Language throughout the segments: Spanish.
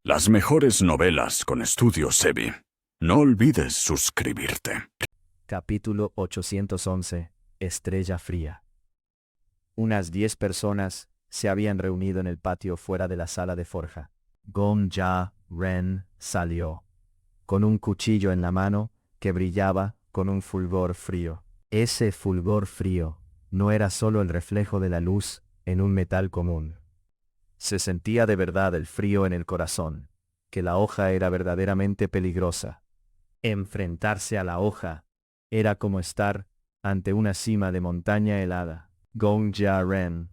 Las mejores novelas con Estudio Sebi. No olvides suscribirte. Capítulo 811. Estrella fría. Unas 10 personas se habían reunido en el patio fuera de la sala de forja. Gong Ja Ren salió, con un cuchillo en la mano que brillaba con un fulgor frío. Ese fulgor frío no era solo el reflejo de la luz en un metal común. Se sentía de verdad el frío en el corazón, que la hoja era verdaderamente peligrosa. Enfrentarse a la hoja era como estar ante una cima de montaña helada. Gong Ja Ren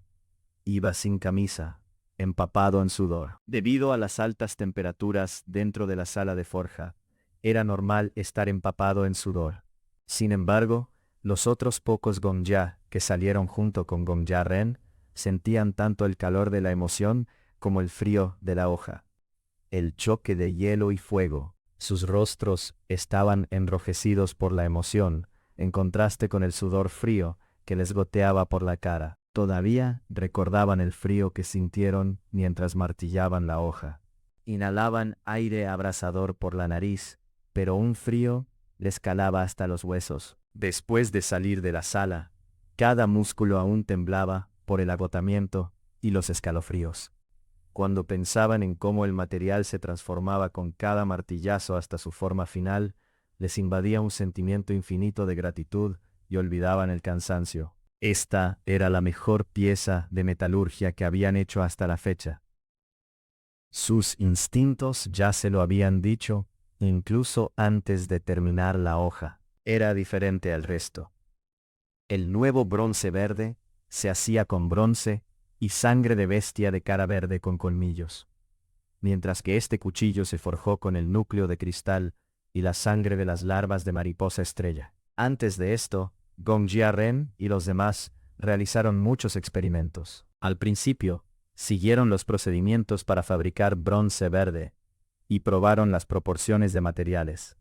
iba sin camisa, empapado en sudor. Debido a las altas temperaturas dentro de la sala de forja, era normal estar empapado en sudor. Sin embargo, los otros pocos Gong Ja que salieron junto con Gong Ja Ren sentían tanto el calor de la emoción como el frío de la hoja. El choque de hielo y fuego. Sus rostros estaban enrojecidos por la emoción, en contraste con el sudor frío que les goteaba por la cara. Todavía recordaban el frío que sintieron mientras martillaban la hoja. Inhalaban aire abrasador por la nariz, pero un frío les calaba hasta los huesos. Después de salir de la sala, cada músculo aún temblaba por el agotamiento y los escalofríos. Cuando pensaban en cómo el material se transformaba con cada martillazo hasta su forma final, les invadía un sentimiento infinito de gratitud y olvidaban el cansancio. Esta era la mejor pieza de metalurgia que habían hecho hasta la fecha. Sus instintos ya se lo habían dicho, incluso antes de terminar la hoja. Era diferente al resto. El nuevo bronce verde se hacía con bronce y sangre de bestia de cara verde con colmillos, mientras que este cuchillo se forjó con el núcleo de cristal y la sangre de las larvas de mariposa estrella. Antes de esto, Gong Ja Ren y los demás realizaron muchos experimentos. Al principio, siguieron los procedimientos para fabricar bronce verde y probaron las proporciones de materiales.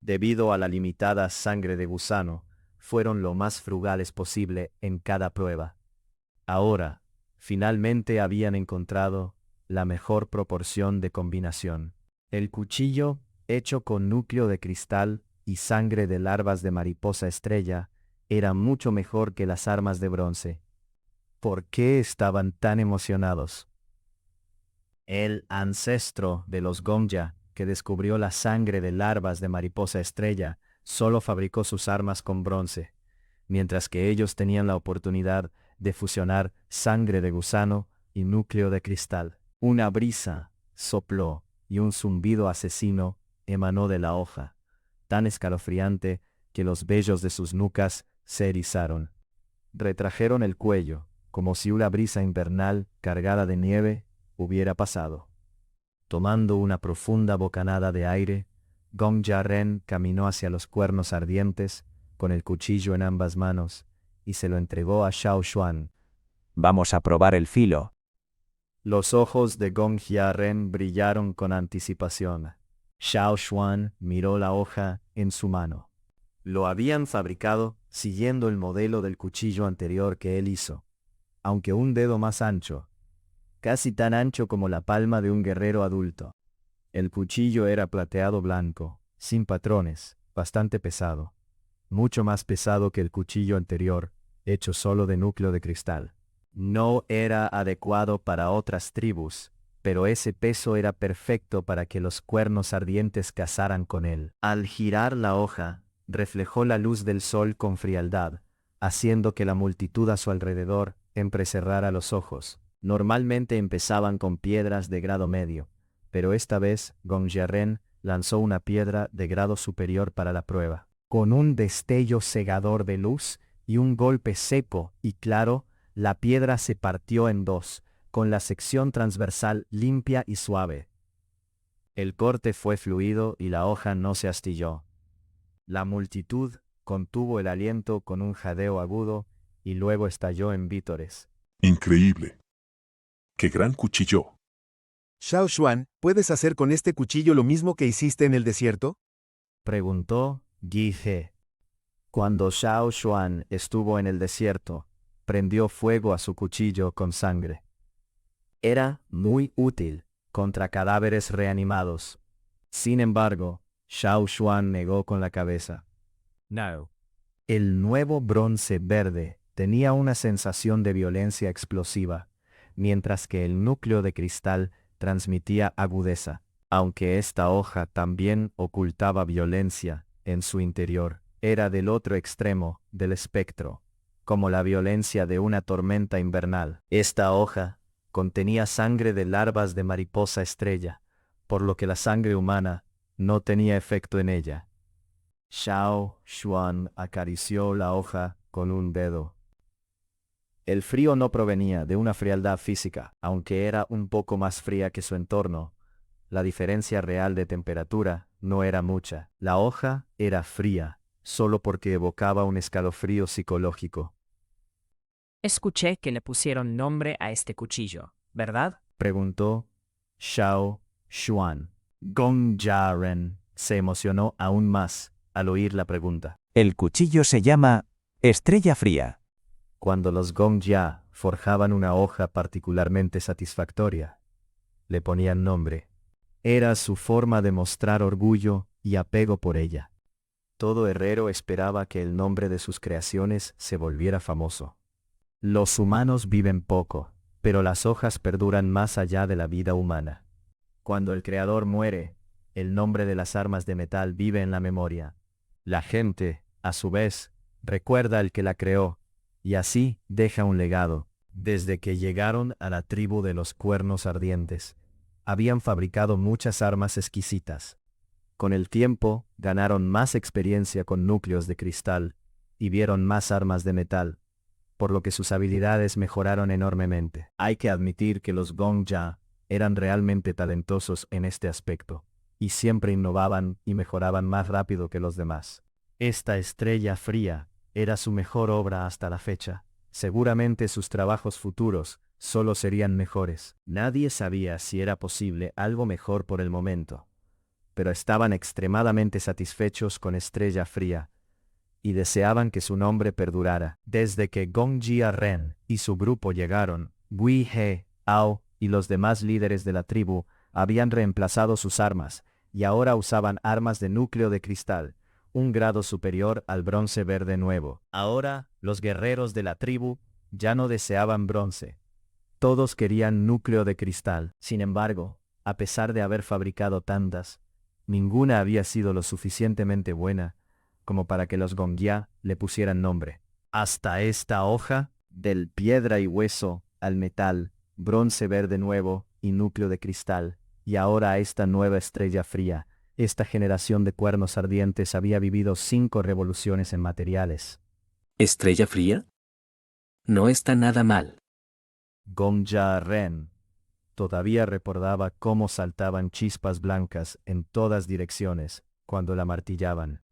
Debido a la limitada sangre de gusano, fueron lo más frugales posible en cada prueba. Ahora, finalmente habían encontrado la mejor proporción de combinación. El cuchillo, hecho con núcleo de cristal y sangre de larvas de mariposa estrella, era mucho mejor que las armas de bronce. ¿Por qué estaban tan emocionados? El ancestro de los Gong Ja, que descubrió la sangre de larvas de mariposa estrella, solo fabricó sus armas con bronce, mientras que ellos tenían la oportunidad de fusionar sangre de gusano y núcleo de cristal. Una brisa sopló y un zumbido asesino emanó de la hoja, tan escalofriante que los vellos de sus nucas se erizaron. Retrajeron el cuello, como si una brisa invernal cargada de nieve hubiera pasado. Tomando una profunda bocanada de aire, Gong Ja Ren caminó hacia los cuernos ardientes, con el cuchillo en ambas manos, y se lo entregó a Xiao Xuan. Vamos a probar el filo. Los ojos de Gong Ja Ren brillaron con anticipación. Xiao Xuan miró la hoja en su mano. Lo habían fabricado siguiendo el modelo del cuchillo anterior que él hizo, aunque un dedo más ancho, casi tan ancho como la palma de un guerrero adulto. El cuchillo era plateado blanco, sin patrones, bastante pesado. Mucho más pesado que el cuchillo anterior, hecho solo de núcleo de cristal. No era adecuado para otras tribus, pero ese peso era perfecto para que los cuernos ardientes cazaran con él. Al girar la hoja, reflejó la luz del sol con frialdad, haciendo que la multitud a su alrededor entrecerrara los ojos. Normalmente empezaban con piedras de grado medio, pero esta vez Gong Ja Ren lanzó una piedra de grado superior para la prueba. Con un destello cegador de luz y un golpe seco y claro, la piedra se partió en dos, con la sección transversal limpia y suave. El corte fue fluido y la hoja no se astilló. La multitud contuvo el aliento con un jadeo agudo y luego estalló en vítores. Increíble. ¡Qué gran cuchillo! Xiao Xuan, ¿puedes hacer con este cuchillo lo mismo que hiciste en el desierto? Preguntó Yi He. Cuando Xiao Xuan estuvo en el desierto, prendió fuego a su cuchillo con sangre. Era muy útil, contra cadáveres reanimados. Sin embargo, Xiao Xuan negó con la cabeza. No. El nuevo bronce verde tenía una sensación de violencia explosiva, mientras que el núcleo de cristal transmitía agudeza, aunque esta hoja también ocultaba violencia en su interior. Era del otro extremo del espectro, como la violencia de una tormenta invernal. Esta hoja contenía sangre de larvas de mariposa estrella, por lo que la sangre humana no tenía efecto en ella. Xiao Xuan acarició la hoja con un dedo. El frío no provenía de una frialdad física, aunque era un poco más fría que su entorno. La diferencia real de temperatura no era mucha. La hoja era fría, solo porque evocaba un escalofrío psicológico. Escuché que le pusieron nombre a este cuchillo, ¿verdad? Preguntó Xiao Xuan. Gong Jiaren se emocionó aún más al oír la pregunta. El cuchillo se llama Estrella Fría. Cuando los Gongjia forjaban una hoja particularmente satisfactoria, le ponían nombre. Era su forma de mostrar orgullo y apego por ella. Todo herrero esperaba que el nombre de sus creaciones se volviera famoso. Los humanos viven poco, pero las hojas perduran más allá de la vida humana. Cuando el creador muere, el nombre de las armas de metal vive en la memoria. La gente, a su vez, recuerda al que la creó, y así deja un legado. Desde que llegaron a la tribu de los cuernos ardientes, habían fabricado muchas armas exquisitas. Con el tiempo, ganaron más experiencia con núcleos de cristal, y vieron más armas de metal, por lo que sus habilidades mejoraron enormemente. Hay que admitir que los Gongjia eran realmente talentosos en este aspecto, y siempre innovaban y mejoraban más rápido que los demás. Esta estrella fría era su mejor obra hasta la fecha. Seguramente sus trabajos futuros solo serían mejores. Nadie sabía si era posible algo mejor por el momento, pero estaban extremadamente satisfechos con Estrella Fría, y deseaban que su nombre perdurara. Desde que Gong Jiaren y su grupo llegaron, Wei He, Ao y los demás líderes de la tribu habían reemplazado sus armas, y ahora usaban armas de núcleo de cristal, un grado superior al bronce verde nuevo. Ahora, los guerreros de la tribu ya no deseaban bronce. Todos querían núcleo de cristal. Sin embargo, a pesar de haber fabricado tantas, ninguna había sido lo suficientemente buena como para que los Gongjia le pusieran nombre. Hasta esta hoja, del piedra y hueso al metal, bronce verde nuevo y núcleo de cristal, y ahora a esta nueva estrella fría. Esta generación de cuernos ardientes había vivido 5 revoluciones en materiales. ¿Estrella fría? No está nada mal. Gongjia Ren todavía recordaba cómo saltaban chispas blancas en todas direcciones cuando la martillaban.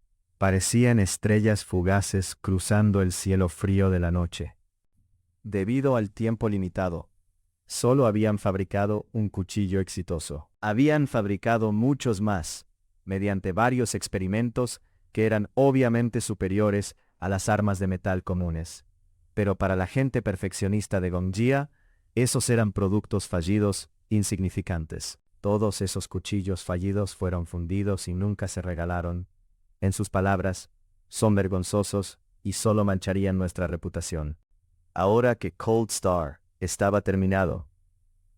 Parecían estrellas fugaces cruzando el cielo frío de la noche. Debido al tiempo limitado, solo habían fabricado un cuchillo exitoso. Habían fabricado muchos más, mediante varios experimentos que eran obviamente superiores a las armas de metal comunes. Pero para la gente perfeccionista de Gongjia, esos eran productos fallidos, insignificantes. Todos esos cuchillos fallidos fueron fundidos y nunca se regalaron. En sus palabras, son vergonzosos y solo mancharían nuestra reputación. Ahora que Cold Star estaba terminado,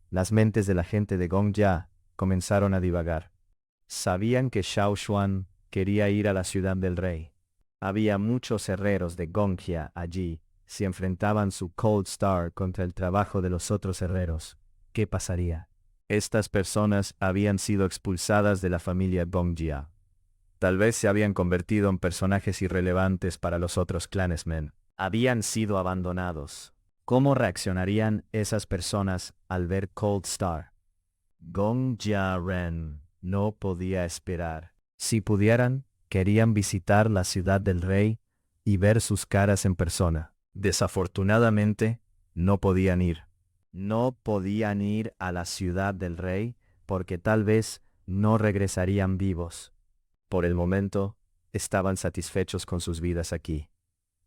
las mentes de la gente de Gongjia comenzaron a divagar. Sabían que Xiao Xuan quería ir a la ciudad del rey. Había muchos herreros de Gongjia allí. Si enfrentaban su Cold Star contra el trabajo de los otros herreros, ¿qué pasaría? Estas personas habían sido expulsadas de la familia Gongjia. Tal vez se habían convertido en personajes irrelevantes para los otros clansmen. Habían sido abandonados. ¿Cómo reaccionarían esas personas al ver Cold Star? Gongjia Ren no podía esperar. Si pudieran, querían visitar la ciudad del rey y ver sus caras en persona. Desafortunadamente, no podían ir. No podían ir a la ciudad del rey porque tal vez no regresarían vivos. Por el momento, estaban satisfechos con sus vidas aquí,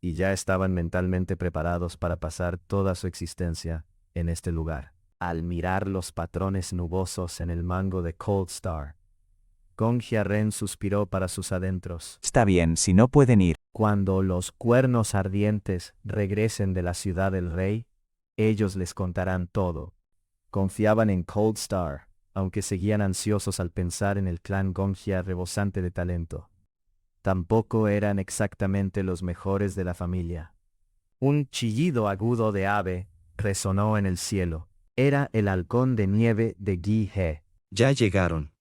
y ya estaban mentalmente preparados para pasar toda su existencia en este lugar. Al mirar los patrones nubosos en el mango de Cold Star, Gong Xiaren suspiró para sus adentros. Está bien si no pueden ir. Cuando los cuernos ardientes regresen de la ciudad del rey, ellos les contarán todo. Confiaban en Cold Star, aunque seguían ansiosos al pensar en el clan Gongjia rebosante de talento. Tampoco eran exactamente los mejores de la familia. Un chillido agudo de ave resonó en el cielo. Era el halcón de nieve de Gi He. Ya llegaron.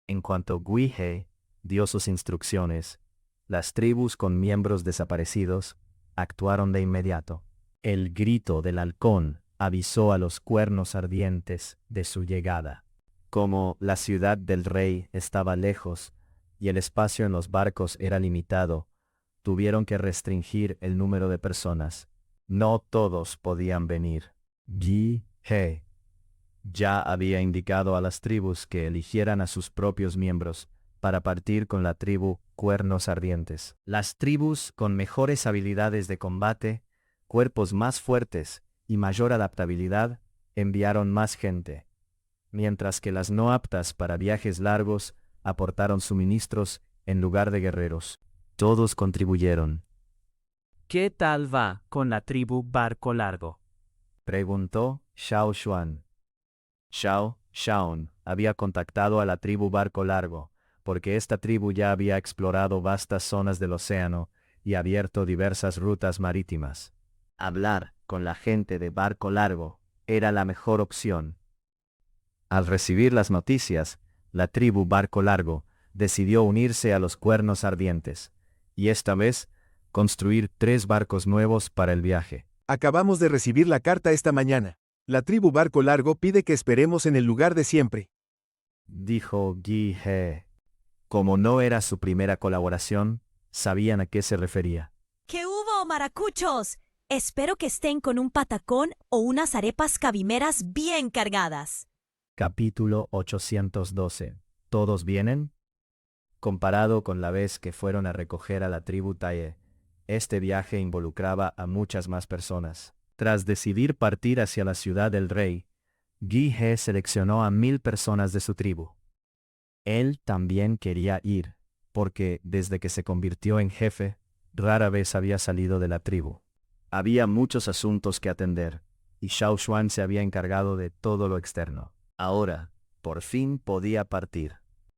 En cuanto Gui He dio sus instrucciones, las tribus con miembros desaparecidos actuaron de inmediato. El grito del halcón avisó a los cuernos ardientes de su llegada. Como la ciudad del rey estaba lejos y el espacio en los barcos era limitado, tuvieron que restringir el número de personas. No todos podían venir. Gi He ya había indicado a las tribus que eligieran a sus propios miembros para partir con la tribu Cuernos Ardientes. Las tribus con mejores habilidades de combate, cuerpos más fuertes y mayor adaptabilidad enviaron más gente, mientras que las no aptas para viajes largos aportaron suministros en lugar de guerreros. Todos contribuyeron. ¿Qué tal va con la tribu Barco Largo? Preguntó Xiao Xuan. Xiao Shaon había contactado a la tribu Barco Largo, porque esta tribu ya había explorado vastas zonas del océano y abierto diversas rutas marítimas. Hablar con la gente de Barco Largo era la mejor opción. Al recibir las noticias, la tribu Barco Largo decidió unirse a los Cuernos Ardientes, y esta vez construir 3 barcos nuevos para el viaje. Acabamos de recibir la carta esta mañana. La tribu Barco Largo pide que esperemos en el lugar de siempre, dijo Gi He. Como no era su primera colaboración, sabían a qué se refería. ¿Qué hubo, maracuchos? Espero que estén con un patacón o unas arepas cabimeras bien cargadas. Capítulo 812. ¿Todos vienen? Comparado con la vez que fueron a recoger a la tribu Tae, este viaje involucraba a muchas más personas. Tras decidir partir hacia la ciudad del rey, Gi He seleccionó a 1000 personas de su tribu. Él también quería ir, porque desde que se convirtió en jefe, rara vez había salido de la tribu. Había muchos asuntos que atender, y Xiao Xuan se había encargado de todo lo externo. Ahora, por fin podía partir.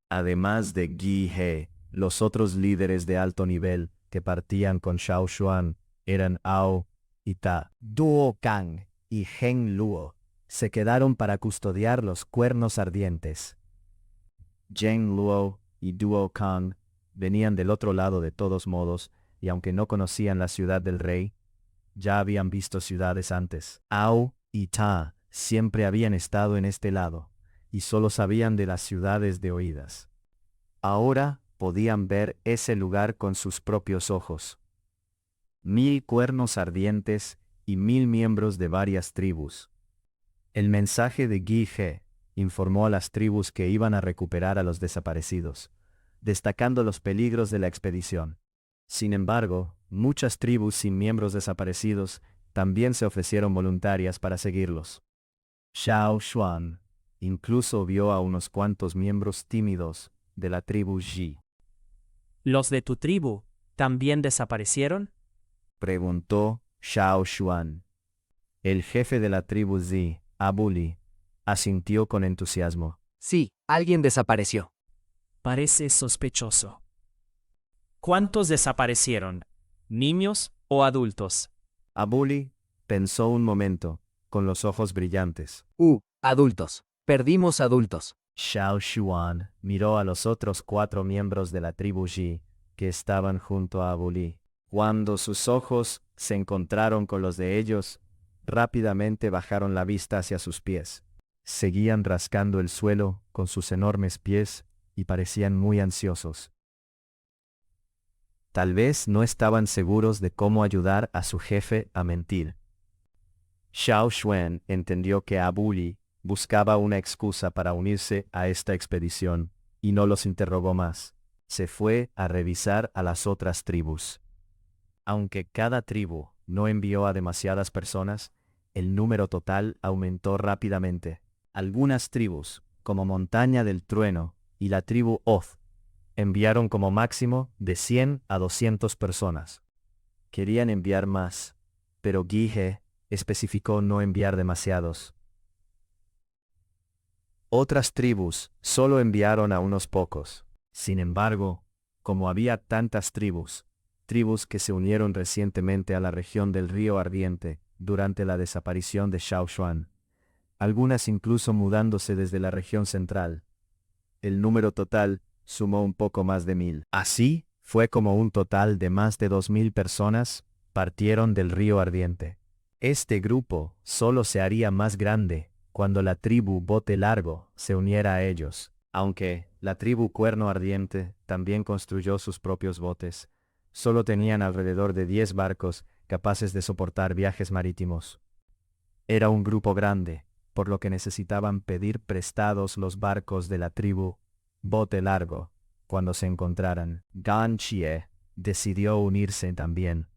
Además de Gi He, los otros líderes de alto nivel que partían con Xiao Xuan eran Ao y Ta, Duo Kang y Heng Luo. Se quedaron para custodiar los Cuernos Ardientes. Zheng Luo y Duo Kang venían del otro lado de todos modos, y aunque no conocían la ciudad del rey, ya habían visto ciudades antes. Ao y Ta siempre habían estado en este lado, y solo sabían de las ciudades de oídas. Ahora podían ver ese lugar con sus propios ojos. 1000 cuernos ardientes y 1000 miembros de varias tribus. El mensaje de Gi He informó a las tribus que iban a recuperar a los desaparecidos, destacando los peligros de la expedición. Sin embargo, muchas tribus sin miembros desaparecidos también se ofrecieron voluntarias para seguirlos. Xiao Xuan incluso vio a unos cuantos miembros tímidos de la tribu Ji. ¿Los de tu tribu también desaparecieron? Preguntó Xiao Xuan. El jefe de la tribu Zi, Abuli, asintió con entusiasmo. Sí, alguien desapareció. Parece sospechoso. ¿Cuántos desaparecieron? ¿Niños o adultos? Abuli pensó un momento, con los ojos brillantes. Adultos. Perdimos adultos. Xiao Xuan miró a los otros 4 miembros de la tribu Ji que estaban junto a Abuli. Cuando sus ojos se encontraron con los de ellos, rápidamente bajaron la vista hacia sus pies. Seguían rascando el suelo con sus enormes pies y parecían muy ansiosos. Tal vez no estaban seguros de cómo ayudar a su jefe a mentir. Xiao Xuan entendió que Abuli buscaba una excusa para unirse a esta expedición, y no los interrogó más. Se fue a revisar a las otras tribus. Aunque cada tribu no envió a demasiadas personas, el número total aumentó rápidamente. Algunas tribus, como Montaña del Trueno y la tribu Oz, enviaron como máximo de 100 a 200 personas. Querían enviar más, pero Guije especificó no enviar demasiados. Otras tribus solo enviaron a unos pocos. Sin embargo, como había tantas tribus que se unieron recientemente a la región del Río Ardiente durante la desaparición de Shaoxuan, algunas incluso mudándose desde la región central, el número total sumó un poco más de 1000. Así, fue como un total de más de 2000 personas partieron del Río Ardiente. Este grupo solo se haría más grande cuando la tribu Bote Largo se uniera a ellos, aunque la tribu Cuerno Ardiente también construyó sus propios botes. Solo tenían alrededor de 10 barcos capaces de soportar viajes marítimos. Era un grupo grande, por lo que necesitaban pedir prestados los barcos de la tribu Bote Largo cuando se encontraran. Gan Xie decidió unirse también.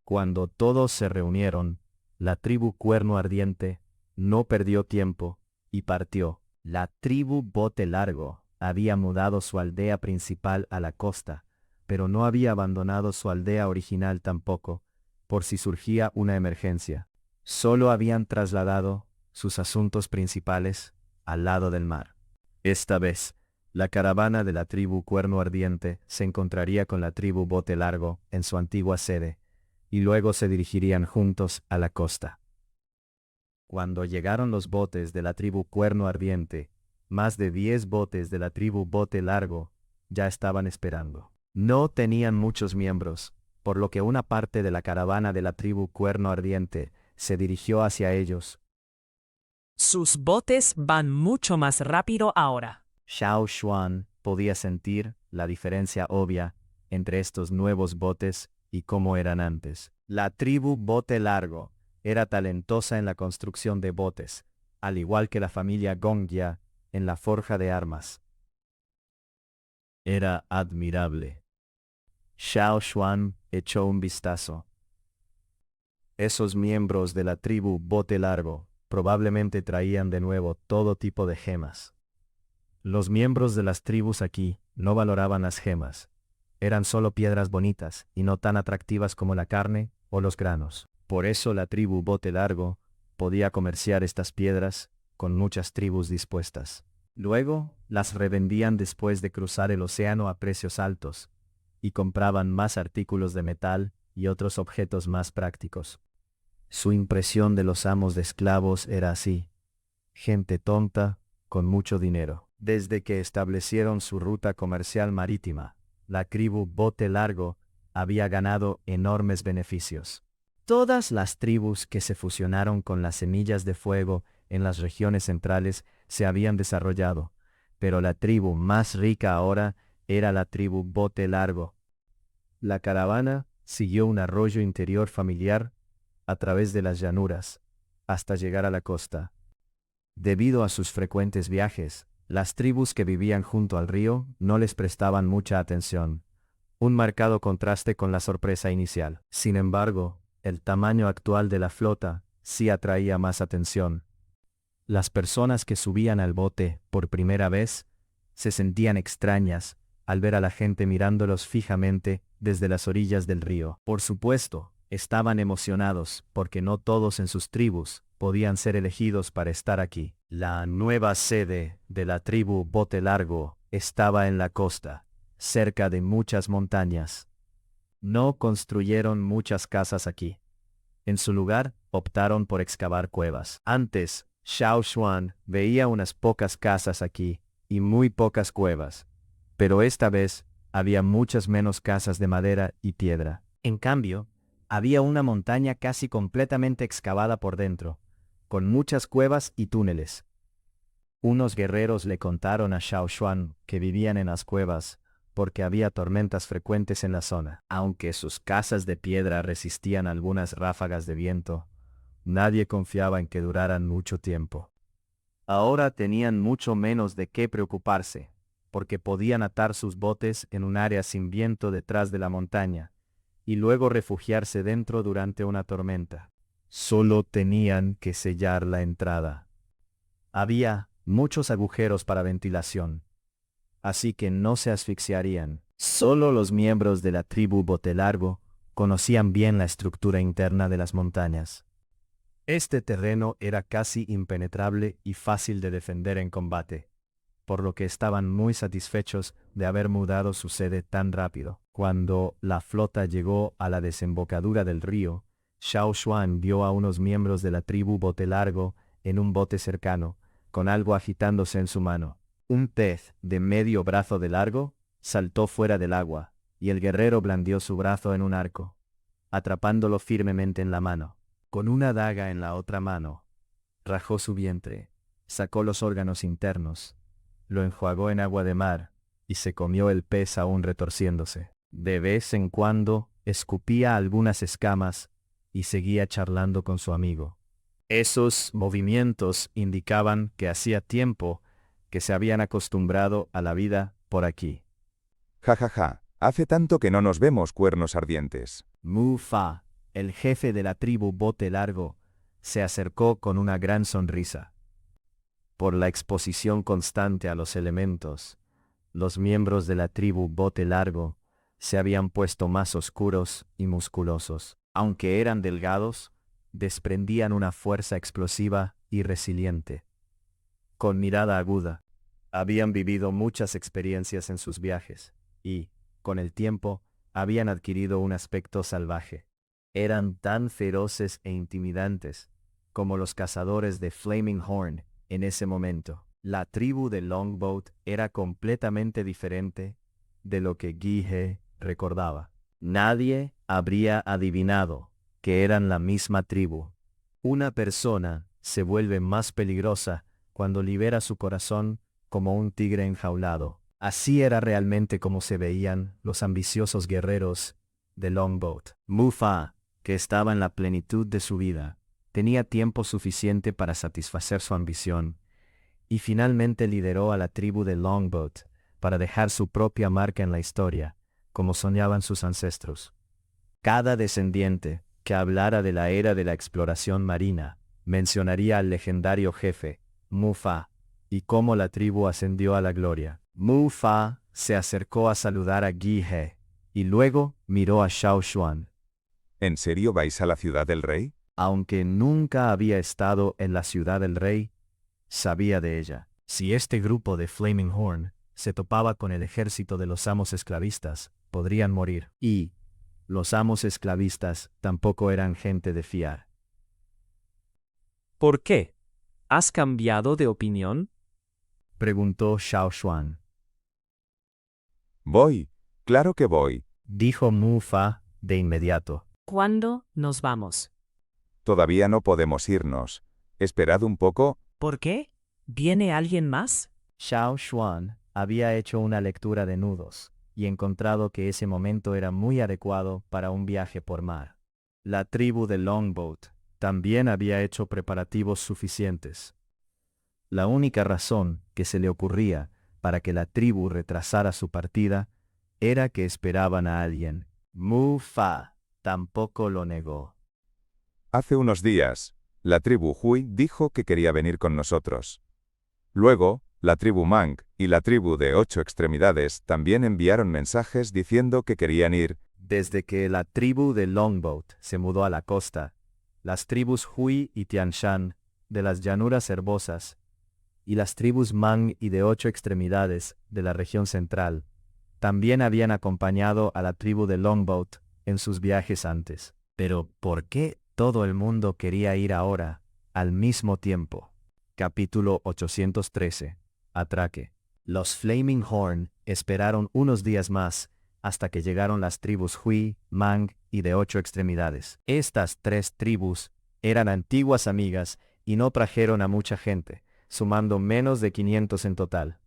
Cuando todos se reunieron, la tribu Cuerno Ardiente no perdió tiempo y partió. La tribu Bote Largo había mudado su aldea principal a la costa, pero no había abandonado su aldea original tampoco, por si surgía una emergencia. Solo habían trasladado sus asuntos principales al lado del mar. Esta vez, la caravana de la tribu Cuerno Ardiente se encontraría con la tribu Bote Largo en su antigua sede, y luego se dirigirían juntos a la costa. Cuando llegaron los botes de la tribu Cuerno Ardiente, más de 10 botes de la tribu Bote Largo ya estaban esperando. No tenían muchos miembros, por lo que una parte de la caravana de la tribu Cuerno Ardiente se dirigió hacia ellos. Sus botes van mucho más rápido ahora. Shaoxuan podía sentir la diferencia obvia entre estos nuevos botes y cómo eran antes. La tribu Bote Largo era talentosa en la construcción de botes, al igual que la familia Gongjia en la forja de armas. Era admirable. Shaoxuan echó un vistazo. Esos miembros de la tribu Bote Largo probablemente traían de nuevo todo tipo de gemas. Los miembros de las tribus aquí no valoraban las gemas. Eran solo piedras bonitas y no tan atractivas como la carne o los granos. Por eso la tribu Bote Largo podía comerciar estas piedras con muchas tribus dispuestas. Luego, las revendían después de cruzar el océano a precios altos, y compraban más artículos de metal y otros objetos más prácticos. Su impresión de los amos de esclavos era así: gente tonta, con mucho dinero. Desde que establecieron su ruta comercial marítima, la tribu Bote Largo había ganado enormes beneficios. Todas las tribus que se fusionaron con las semillas de fuego en las regiones centrales se habían desarrollado, pero la tribu más rica ahora era la tribu Bote Largo. La caravana siguió un arroyo interior familiar a través de las llanuras, hasta llegar a la costa. Debido a sus frecuentes viajes, las tribus que vivían junto al río no les prestaban mucha atención, un marcado contraste con la sorpresa inicial. Sin embargo, el tamaño actual de la flota sí atraía más atención. Las personas que subían al bote por primera vez se sentían extrañas al ver a la gente mirándolos fijamente desde las orillas del río. Por supuesto, estaban emocionados porque no todos en sus tribus podían ser elegidos para estar aquí. La nueva sede de la tribu Bote Largo estaba en la costa, cerca de muchas montañas. No construyeron muchas casas aquí. En su lugar, optaron por excavar cuevas. Antes, Shaoxuan veía unas pocas casas aquí y muy pocas cuevas, pero esta vez había muchas menos casas de madera y piedra. En cambio, había una montaña casi completamente excavada por dentro, con muchas cuevas y túneles. Unos guerreros le contaron a Shaoxuan que vivían en las cuevas porque había tormentas frecuentes en la zona. Aunque sus casas de piedra resistían algunas ráfagas de viento, nadie confiaba en que duraran mucho tiempo. Ahora tenían mucho menos de qué preocuparse, porque podían atar sus botes en un área sin viento detrás de la montaña, y luego refugiarse dentro durante una tormenta. Solo tenían que sellar la entrada. Había muchos agujeros para ventilación, así que no se asfixiarían. Solo los miembros de la tribu Bote Largo conocían bien la estructura interna de las montañas. Este terreno era casi impenetrable y fácil de defender en combate, por lo que estaban muy satisfechos de haber mudado su sede tan rápido. Cuando la flota llegó a la desembocadura del río, Xiao Xuan vio a unos miembros de la tribu Bote Largo en un bote cercano, con algo agitándose en su mano. Un pez de medio brazo de largo saltó fuera del agua, y el guerrero blandió su brazo en un arco, atrapándolo firmemente en la mano. Con una daga en la otra mano, rajó su vientre, sacó los órganos internos, lo enjuagó en agua de mar, y se comió el pez aún retorciéndose. De vez en cuando, escupía algunas escamas, y seguía charlando con su amigo. Esos movimientos indicaban que hacía tiempo que se habían acostumbrado a la vida por aquí. Ja, ja, ja. Hace tanto que no nos vemos, cuernos ardientes. Mu Fa, el jefe de la tribu Bote Largo, se acercó con una gran sonrisa. Por la exposición constante a los elementos, los miembros de la tribu Bote Largo se habían puesto más oscuros y musculosos. Aunque eran delgados, desprendían una fuerza explosiva y resiliente. Con mirada aguda, habían vivido muchas experiencias en sus viajes, y, con el tiempo, habían adquirido un aspecto salvaje. Eran tan feroces e intimidantes como los cazadores de Flaming Horn en ese momento. La tribu de Longboat era completamente diferente de lo que Gi He recordaba. Nadie habría adivinado que eran la misma tribu. Una persona se vuelve más peligrosa cuando libera su corazón como un tigre enjaulado. Así era realmente como se veían los ambiciosos guerreros de Longboat. Mu Fa, que estaba en la plenitud de su vida, tenía tiempo suficiente para satisfacer su ambición, y finalmente lideró a la tribu de Longboat para dejar su propia marca en la historia, como soñaban sus ancestros. Cada descendiente que hablara de la era de la exploración marina mencionaría al legendario jefe, Mu Fa, y cómo la tribu ascendió a la gloria. Mu Fa se acercó a saludar a Gi He, y luego miró a Xiao Xuan. ¿En serio vais a la ciudad del rey? Aunque nunca había estado en la ciudad del rey, sabía de ella. Si este grupo de Flaming Horn se topaba con el ejército de los amos esclavistas, podrían morir. Y los amos esclavistas tampoco eran gente de fiar. ¿Por qué? ¿Has cambiado de opinión? Preguntó Xiao Xuan. Voy, claro que voy. Dijo Mu Fa de inmediato. ¿Cuándo nos vamos? Todavía no podemos irnos. Esperad un poco. ¿Por qué? ¿Viene alguien más? Xiao Xuan había hecho una lectura de nudos, y encontrado que ese momento era muy adecuado para un viaje por mar. La tribu de Longboat también había hecho preparativos suficientes. La única razón que se le ocurría para que la tribu retrasara su partida era que esperaban a alguien. Mu Fa tampoco lo negó. Hace unos días, la tribu Hui dijo que quería venir con nosotros. Luego, la tribu Mang y la tribu de 8 extremidades también enviaron mensajes diciendo que querían ir. Desde que la tribu de Longboat se mudó a la costa, las tribus Hui y Tianshan de las llanuras herbosas y las tribus Mang y de 8 extremidades de la región central también habían acompañado a la tribu de Longboat en sus viajes antes. Pero ¿por qué todo el mundo quería ir ahora, al mismo tiempo? Capítulo 813. Atraque. Los Flaming Horn esperaron unos días más hasta que llegaron las tribus Hui, Mang y de 8 extremidades. Estas 3 tribus eran antiguas amigas y no trajeron a mucha gente, sumando menos de 500 en total.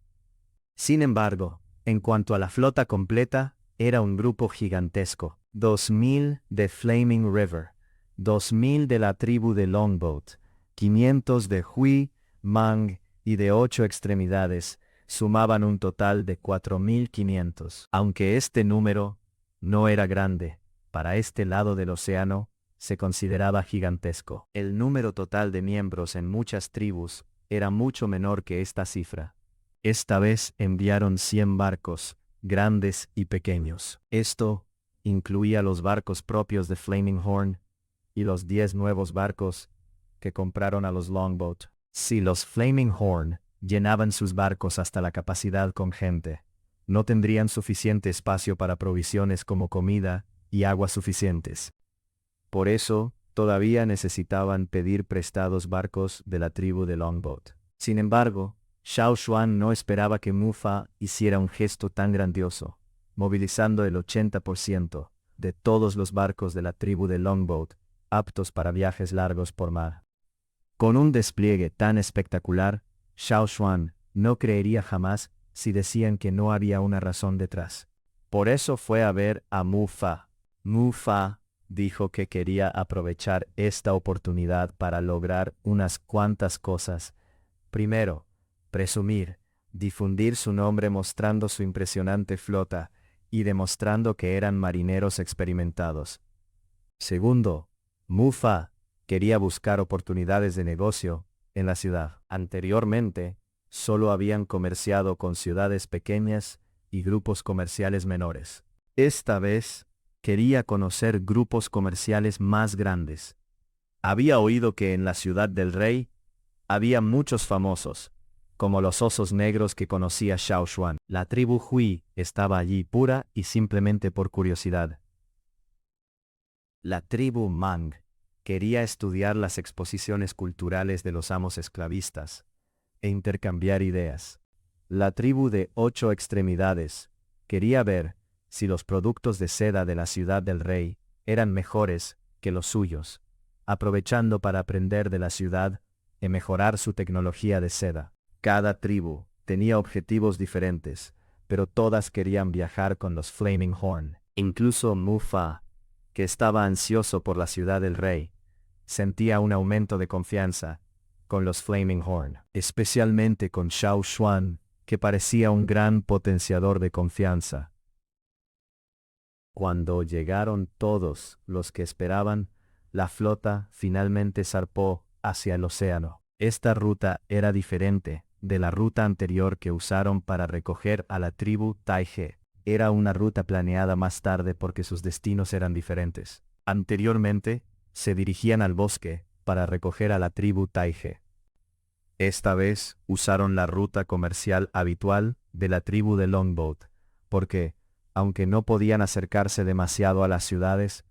Sin embargo, en cuanto a la flota completa, era un grupo gigantesco. 2000 de Flaming River, 2000 de la tribu de Longboat, 500 de Hui, Mang y de 8 extremidades, sumaban un total de 4500. Aunque este número no era grande, para este lado del océano, se consideraba gigantesco. El número total de miembros en muchas tribus era mucho menor que esta cifra. Esta vez enviaron 100 barcos, grandes y pequeños. Esto incluía los barcos propios de Flaming Horn y los 10 nuevos barcos que compraron a los Longboat. Si los Flaming Horn llenaban sus barcos hasta la capacidad con gente, no tendrían suficiente espacio para provisiones como comida y agua suficientes. Por eso, todavía necesitaban pedir prestados barcos de la tribu de Longboat. Sin embargo, Xiao Xuan no esperaba que Mufa hiciera un gesto tan grandioso, movilizando el 80% de todos los barcos de la tribu de Longboat, aptos para viajes largos por mar. Con un despliegue tan espectacular, Xiao Xuan no creería jamás si decían que no había una razón detrás. Por eso fue a ver a Mufa. Mufa dijo que quería aprovechar esta oportunidad para lograr unas cuantas cosas. Primero, presumir, difundir su nombre mostrando su impresionante flota y demostrando que eran marineros experimentados. Segundo, Mufa quería buscar oportunidades de negocio en la ciudad. Anteriormente, solo habían comerciado con ciudades pequeñas y grupos comerciales menores. Esta vez, quería conocer grupos comerciales más grandes. Había oído que en la ciudad del rey había muchos famosos, como los osos negros que conocía Xiao Xuan. La tribu Hui estaba allí pura y simplemente por curiosidad. La tribu Mang quería estudiar las exposiciones culturales de los amos esclavistas e intercambiar ideas. La tribu de 8 extremidades quería ver si los productos de seda de la ciudad del rey eran mejores que los suyos, aprovechando para aprender de la ciudad y mejorar su tecnología de seda. Cada tribu tenía objetivos diferentes, pero todas querían viajar con los Flaming Horn. Incluso Mufa, que estaba ansioso por la ciudad del rey, sentía un aumento de confianza con los Flaming Horn, especialmente con Xiao Xuan, que parecía un gran potenciador de confianza. Cuando llegaron todos los que esperaban, la flota finalmente zarpó hacia el océano. Esta ruta era diferente de la ruta anterior que usaron para recoger a la tribu Taige. Era una ruta planeada más tarde porque sus destinos eran diferentes. Anteriormente, se dirigían al bosque para recoger a la tribu Taige. Esta vez usaron la ruta comercial habitual de la tribu de Longboat, porque, aunque no podían acercarse demasiado a las ciudades,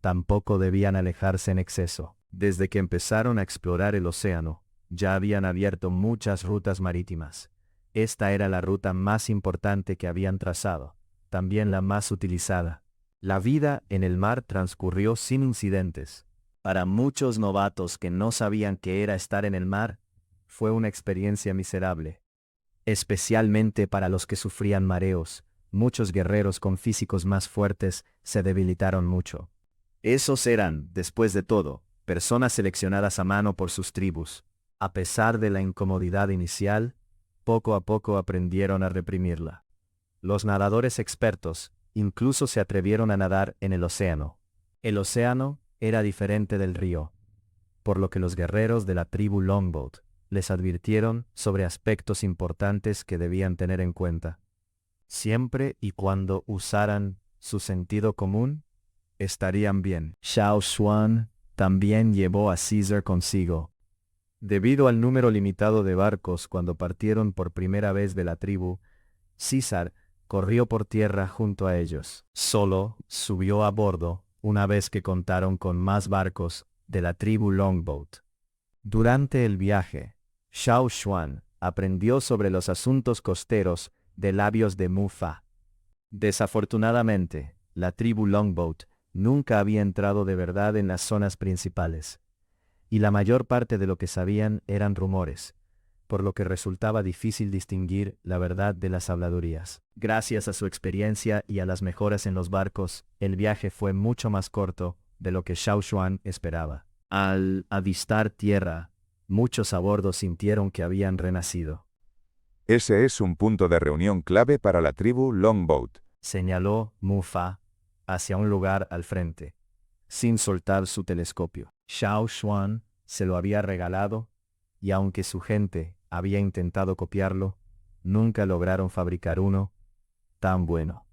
tampoco debían alejarse en exceso. Desde que empezaron a explorar el océano, ya habían abierto muchas rutas marítimas. Esta era la ruta más importante que habían trazado, también la más utilizada. La vida en el mar transcurrió sin incidentes. Para muchos novatos que no sabían qué era estar en el mar, fue una experiencia miserable. Especialmente para los que sufrían mareos, muchos guerreros con físicos más fuertes se debilitaron mucho. Esos eran, después de todo, personas seleccionadas a mano por sus tribus. A pesar de la incomodidad inicial, poco a poco aprendieron a reprimirla. Los nadadores expertos incluso se atrevieron a nadar en el océano. El océano era diferente del río, por lo que los guerreros de la tribu Longboat les advirtieron sobre aspectos importantes que debían tener en cuenta. Siempre y cuando usaran su sentido común, estarían bien. Xiao Xuan también llevó a Caesar consigo. Debido al número limitado de barcos cuando partieron por primera vez de la tribu, Caesar corrió por tierra junto a ellos. Solo subió a bordo una vez que contaron con más barcos de la tribu Longboat. Durante el viaje, Xiao Xuan aprendió sobre los asuntos costeros de labios de Mufa. Desafortunadamente, la tribu Longboat nunca había entrado de verdad en las zonas principales, y la mayor parte de lo que sabían eran rumores, por lo que resultaba difícil distinguir la verdad de las habladurías. Gracias a su experiencia y a las mejoras en los barcos, el viaje fue mucho más corto de lo que Xiao Xuan esperaba. Al avistar tierra, muchos a bordo sintieron que habían renacido. Ese es un punto de reunión clave para la tribu Longboat, señaló Mufa hacia un lugar al frente. sin soltar su telescopio. Xiao Xuan se lo había regalado, y aunque su gente había intentado copiarlo, nunca lograron fabricar uno tan bueno.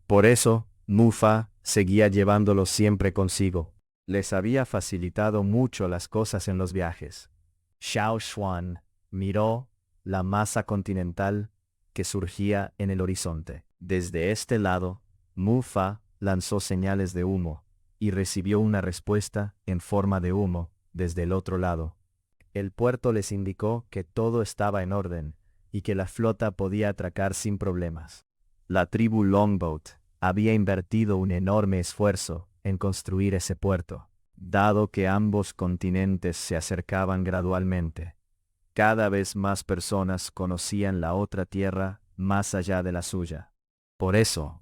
Por eso, Mu Fa seguía llevándolo siempre consigo. Les había facilitado mucho las cosas en los viajes. Xiao Xuan miró la masa continental que surgía en el horizonte. Desde este lado, Mu Fa lanzó señales de humo, y recibió una respuesta en forma de humo desde el otro lado. El puerto les indicó que todo estaba en orden, y que la flota podía atracar sin problemas. La tribu Longboat había invertido un enorme esfuerzo en construir ese puerto, dado que ambos continentes se acercaban gradualmente. Cada vez más personas conocían la otra tierra más allá de la suya. Por eso,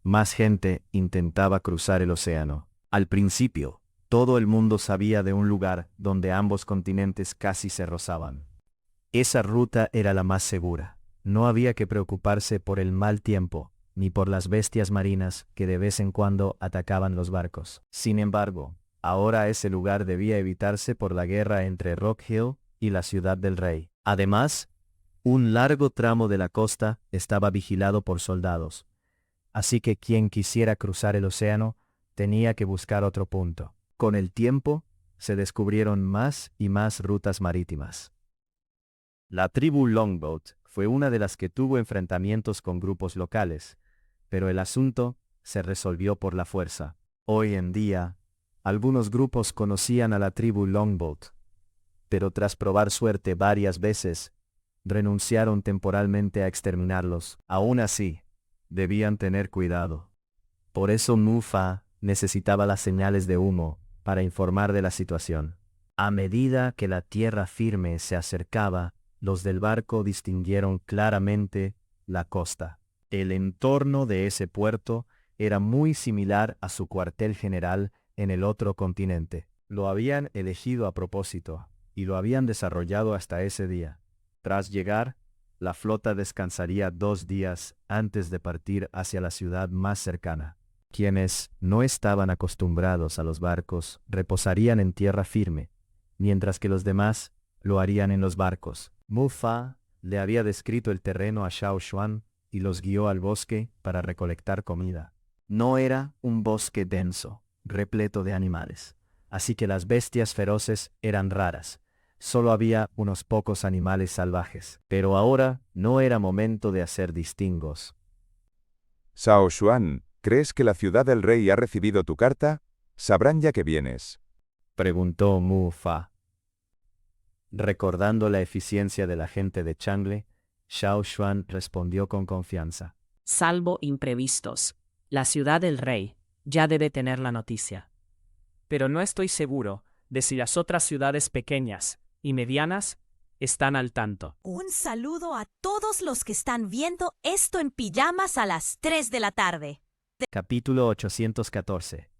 más gente intentaba cruzar el océano. Al principio, todo el mundo sabía de un lugar donde ambos continentes casi se rozaban. Esa ruta era la más segura. No había que preocuparse por el mal tiempo, ni por las bestias marinas que de vez en cuando atacaban los barcos. Sin embargo, ahora ese lugar debía evitarse por la guerra entre Rock Hill y la Ciudad del Rey. Además, un largo tramo de la costa estaba vigilado por soldados, así que quien quisiera cruzar el océano tenía que buscar otro punto. Con el tiempo, se descubrieron más y más rutas marítimas. La tribu Longboat fue una de las que tuvo enfrentamientos con grupos locales, pero el asunto se resolvió por la fuerza. Hoy en día, algunos grupos conocían a la tribu Longboat, pero tras probar suerte varias veces, renunciaron temporalmente a exterminarlos. Aún así, debían tener cuidado. Por eso Mu Fa necesitaba las señales de humo para informar de la situación. A medida que la tierra firme se acercaba, los del barco distinguieron claramente la costa. El entorno de ese puerto era muy similar a su cuartel general en el otro continente. Lo habían elegido a propósito, y lo habían desarrollado hasta ese día. Tras llegar, la flota descansaría 2 días antes de partir hacia la ciudad más cercana. Quienes no estaban acostumbrados a los barcos reposarían en tierra firme, mientras que los demás lo harían en los barcos. Mu Fa le había descrito el terreno a Xiao Xuan y los guió al bosque para recolectar comida. No era un bosque denso, repleto de animales, así que las bestias feroces eran raras. Solo había unos pocos animales salvajes. Pero ahora no era momento de hacer distingos. Xiao Xuan, ¿crees que la Ciudad del Rey ha recibido tu carta? Sabrán ya que vienes. Preguntó Mu Fa. Recordando la eficiencia de la gente de Changle, Xiao Xuan respondió con confianza. Salvo imprevistos, la Ciudad del Rey ya debe tener la noticia. Pero no estoy seguro de si las otras ciudades pequeñas y medianas están al tanto. Un saludo a todos los que están viendo esto en pijamas a las 3 de la tarde. Capítulo 814.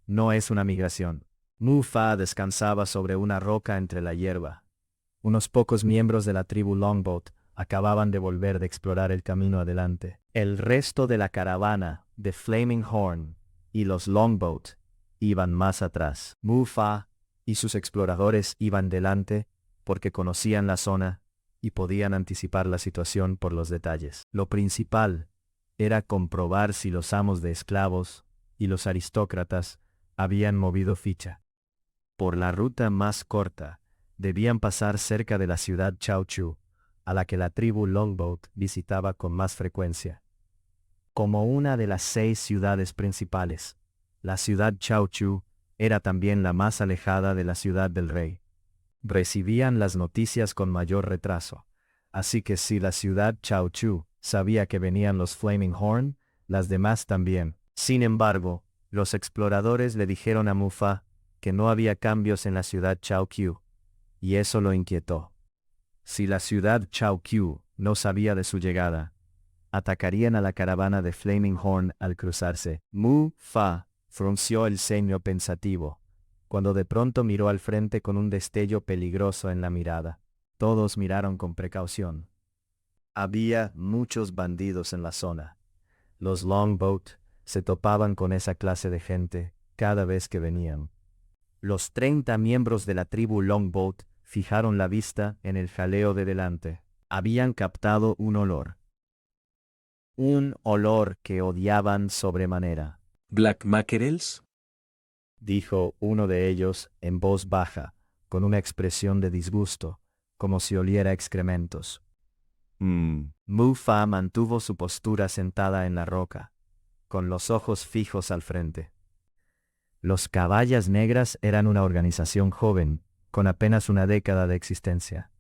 No es una migración. Mu Fa descansaba sobre una roca entre la hierba. Unos pocos miembros de la tribu Longboat acababan de volver de explorar el camino adelante. El resto de la caravana de Flaming Horn y los Longboat iban más atrás. Mu Fa y sus exploradores iban delante porque conocían la zona y podían anticipar la situación por los detalles. Lo principal era comprobar si los amos de esclavos y los aristócratas habían movido ficha. Por la ruta más corta, debían pasar cerca de la ciudad Chaochu, a la que la tribu Longboat visitaba con más frecuencia. Como una de las 6 ciudades principales, la ciudad Chaochu era también la más alejada de la Ciudad del Rey. Recibían las noticias con mayor retraso, así que si la ciudad Chaochu sabía que venían los Flaming Horn, las demás también. Sin embargo, los exploradores le dijeron a Mu Fa que no había cambios en la ciudad Chaoqiu, y eso lo inquietó. Si la ciudad Chaoqiu no sabía de su llegada, atacarían a la caravana de Flaming Horn al cruzarse. Mu Fa frunció el ceño pensativo, cuando de pronto miró al frente con un destello peligroso en la mirada. Todos miraron con precaución. Había muchos bandidos en la zona. Los Longboat se topaban con esa clase de gente cada vez que venían. Los 30 miembros de la tribu Longboat fijaron la vista en el jaleo de delante. Habían captado un olor. Un olor que odiaban sobremanera. ¿Black Mackerels? Dijo uno de ellos en voz baja, con una expresión de disgusto, como si oliera excrementos. Mu-Fa mantuvo su postura sentada en la roca, con los ojos fijos al frente. Los Caballas Negras eran una organización joven, con apenas una década de existencia.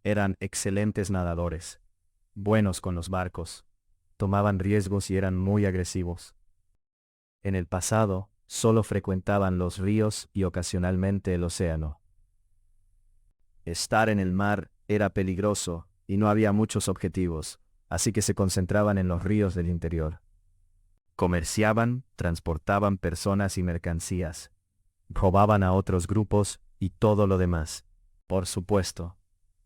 Eran excelentes nadadores, buenos con los barcos, tomaban riesgos y eran muy agresivos. En el pasado, solo frecuentaban los ríos y ocasionalmente el océano. Estar en el mar era peligroso y no había muchos objetivos, así que se concentraban en los ríos del interior. Comerciaban, transportaban personas y mercancías, robaban a otros grupos y todo lo demás. Por supuesto,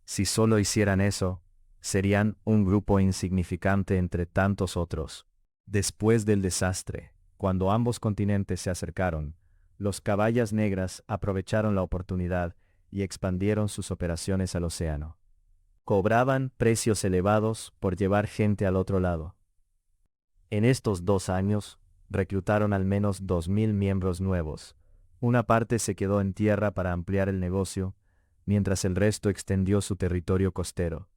si solo hicieran eso, serían un grupo insignificante entre tantos otros. Después del desastre, cuando ambos continentes se acercaron, los Caballas Negras aprovecharon la oportunidad y expandieron sus operaciones al océano. Cobraban precios elevados por llevar gente al otro lado. En estos 2 años, reclutaron al menos 2,000 miembros nuevos. Una parte se quedó en tierra para ampliar el negocio, mientras el resto extendió su territorio costero.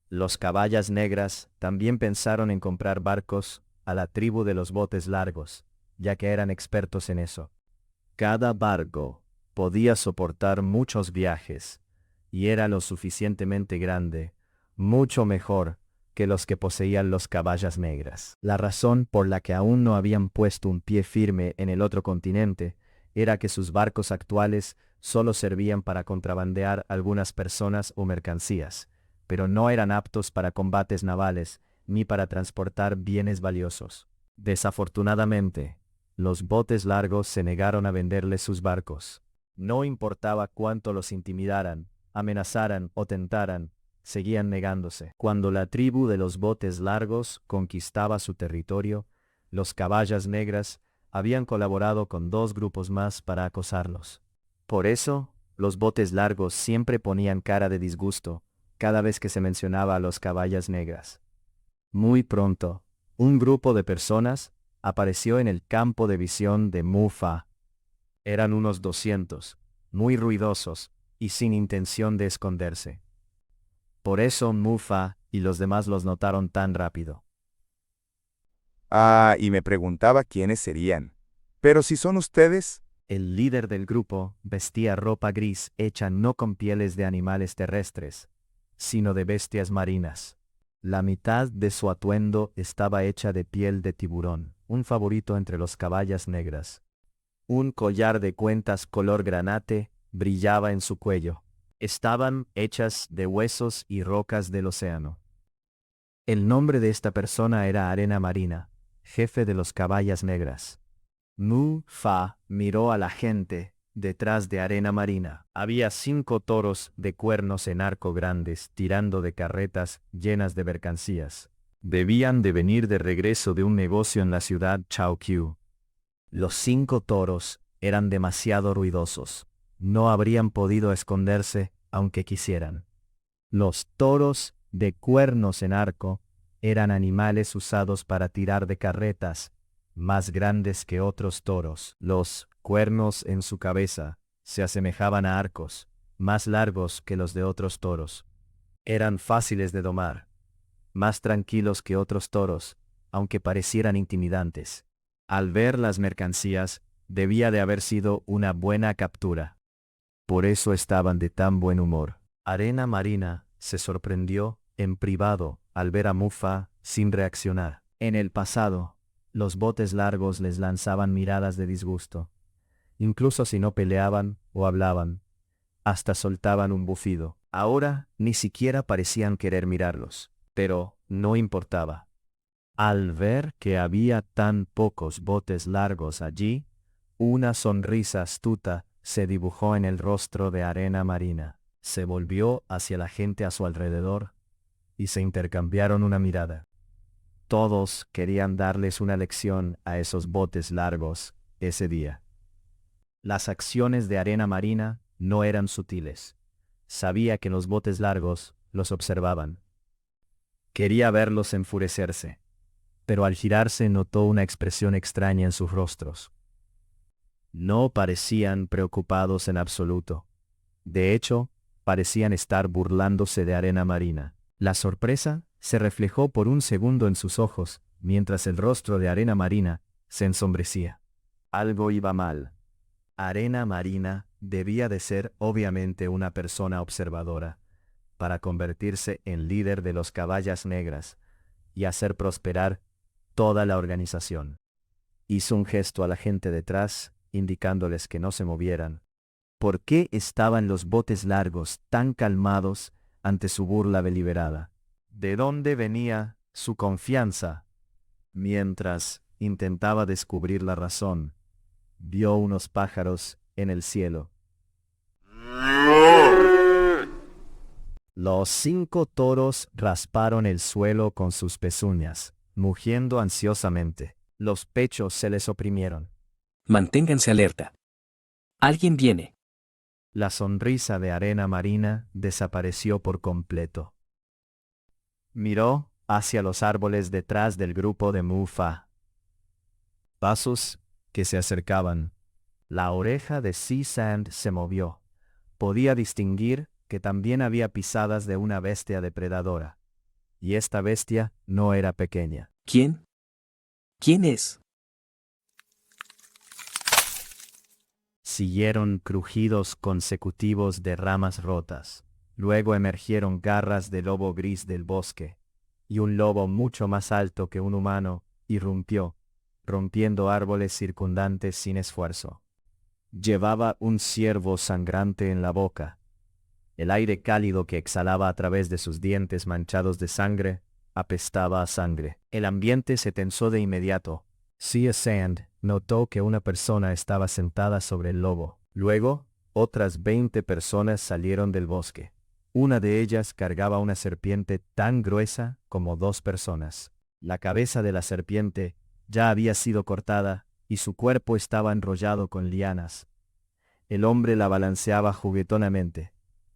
Los Caballas Negras también pensaron en comprar barcos a la tribu de los botes largos, ya que eran expertos en eso. Cada barco podía soportar muchos viajes, y era lo suficientemente grande, mucho mejor que los que poseían los Caballas Negras. La razón por la que aún no habían puesto un pie firme en el otro continente era que sus barcos actuales solo servían para contrabandear algunas personas o mercancías, pero no eran aptos para combates navales ni para transportar bienes valiosos. Desafortunadamente, los botes largos se negaron a venderles sus barcos. No importaba cuánto los intimidaran, amenazaran o tentaran, seguían negándose. Cuando la tribu de los botes largos conquistaba su territorio, los Caballas Negras habían colaborado con 2 grupos más para acosarlos. Por eso, los botes largos siempre ponían cara de disgusto cada vez que se mencionaba a los Caballas Negras. Muy pronto, un grupo de personas apareció en el campo de visión de Mu-Fa. Eran unos 200, muy ruidosos y sin intención de esconderse. Por eso Mu-Fa y los demás los notaron tan rápido. Y me preguntaba quiénes serían. Pero si son ustedes... El líder del grupo vestía ropa gris hecha no con pieles de animales terrestres, sino de bestias marinas. La mitad de su atuendo estaba hecha de piel de tiburón, un favorito entre los Caballas Negras. Un collar de cuentas color granate brillaba en su cuello. Estaban hechas de huesos y rocas del océano. El nombre de esta persona era Arena Marina, jefe de los Caballas Negras. Mu-Fa miró a la gente detrás de Arena Marina. Había 5 toros de cuernos en arco grandes tirando de carretas llenas de mercancías. Debían de venir de regreso de un negocio en la ciudad Chaoqiu. Los 5 toros eran demasiado ruidosos. No habrían podido esconderse aunque quisieran. Los toros de cuernos en arco eran animales usados para tirar de carretas, más grandes que otros toros. Los cuernos en su cabeza se asemejaban a arcos, más largos que los de otros toros. Eran fáciles de domar, más tranquilos que otros toros, aunque parecieran intimidantes. Al ver las mercancías, debía de haber sido una buena captura. Por eso estaban de tan buen humor. Arena Marina se sorprendió en privado al ver a Mu-Fa sin reaccionar. En el pasado, los botes largos les lanzaban miradas de disgusto. Incluso si no peleaban o hablaban, hasta soltaban un bufido. Ahora ni siquiera parecían querer mirarlos, pero no importaba. Al ver que había tan pocos botes largos allí, una sonrisa astuta se dibujó en el rostro de Arena Marina. Se volvió hacia la gente a su alrededor y se intercambiaron una mirada. Todos querían darles una lección a esos botes largos ese día. Las acciones de Arena Marina no eran sutiles. Sabía que los botes largos los observaban. Quería verlos enfurecerse, pero al girarse notó una expresión extraña en sus rostros. No parecían preocupados en absoluto. De hecho, parecían estar burlándose de Arena Marina. La sorpresa se reflejó por un segundo en sus ojos, mientras el rostro de Arena Marina se ensombrecía. Algo iba mal. Arena Marina debía de ser obviamente una persona observadora, para convertirse en líder de los Caballas Negras y hacer prosperar toda la organización. Hizo un gesto a la gente detrás, indicándoles que no se movieran. ¿Por qué estaban los botes largos tan calmados ante su burla deliberada? ¿De dónde venía su confianza? Mientras intentaba descubrir la razón, vio unos pájaros en el cielo. Los 5 toros rasparon el suelo con sus pezuñas, mugiendo ansiosamente. Los pechos se les oprimieron. Manténganse alerta. Alguien viene. La sonrisa de Arena Marina desapareció por completo. Miró hacia los árboles detrás del grupo de Mu-Fa. Pasos que se acercaban. La oreja de C-Sand se movió. Podía distinguir que también había pisadas de una bestia depredadora. Y esta bestia no era pequeña. ¿Quién? ¿Quién es? Siguieron crujidos consecutivos de ramas rotas. Luego emergieron garras de lobo gris del bosque, y un lobo mucho más alto que un humano irrumpió, rompiendo árboles circundantes sin esfuerzo. Llevaba un ciervo sangrante en la boca. El aire cálido que exhalaba a través de sus dientes manchados de sangre apestaba a sangre. El ambiente se tensó de inmediato. C-Sand notó que una persona estaba sentada sobre el lobo. Luego, otras 20 personas salieron del bosque. Una de ellas cargaba una serpiente tan gruesa como 2 personas. La cabeza de la serpiente ya había sido cortada y su cuerpo estaba enrollado con lianas. El hombre la balanceaba juguetonamente,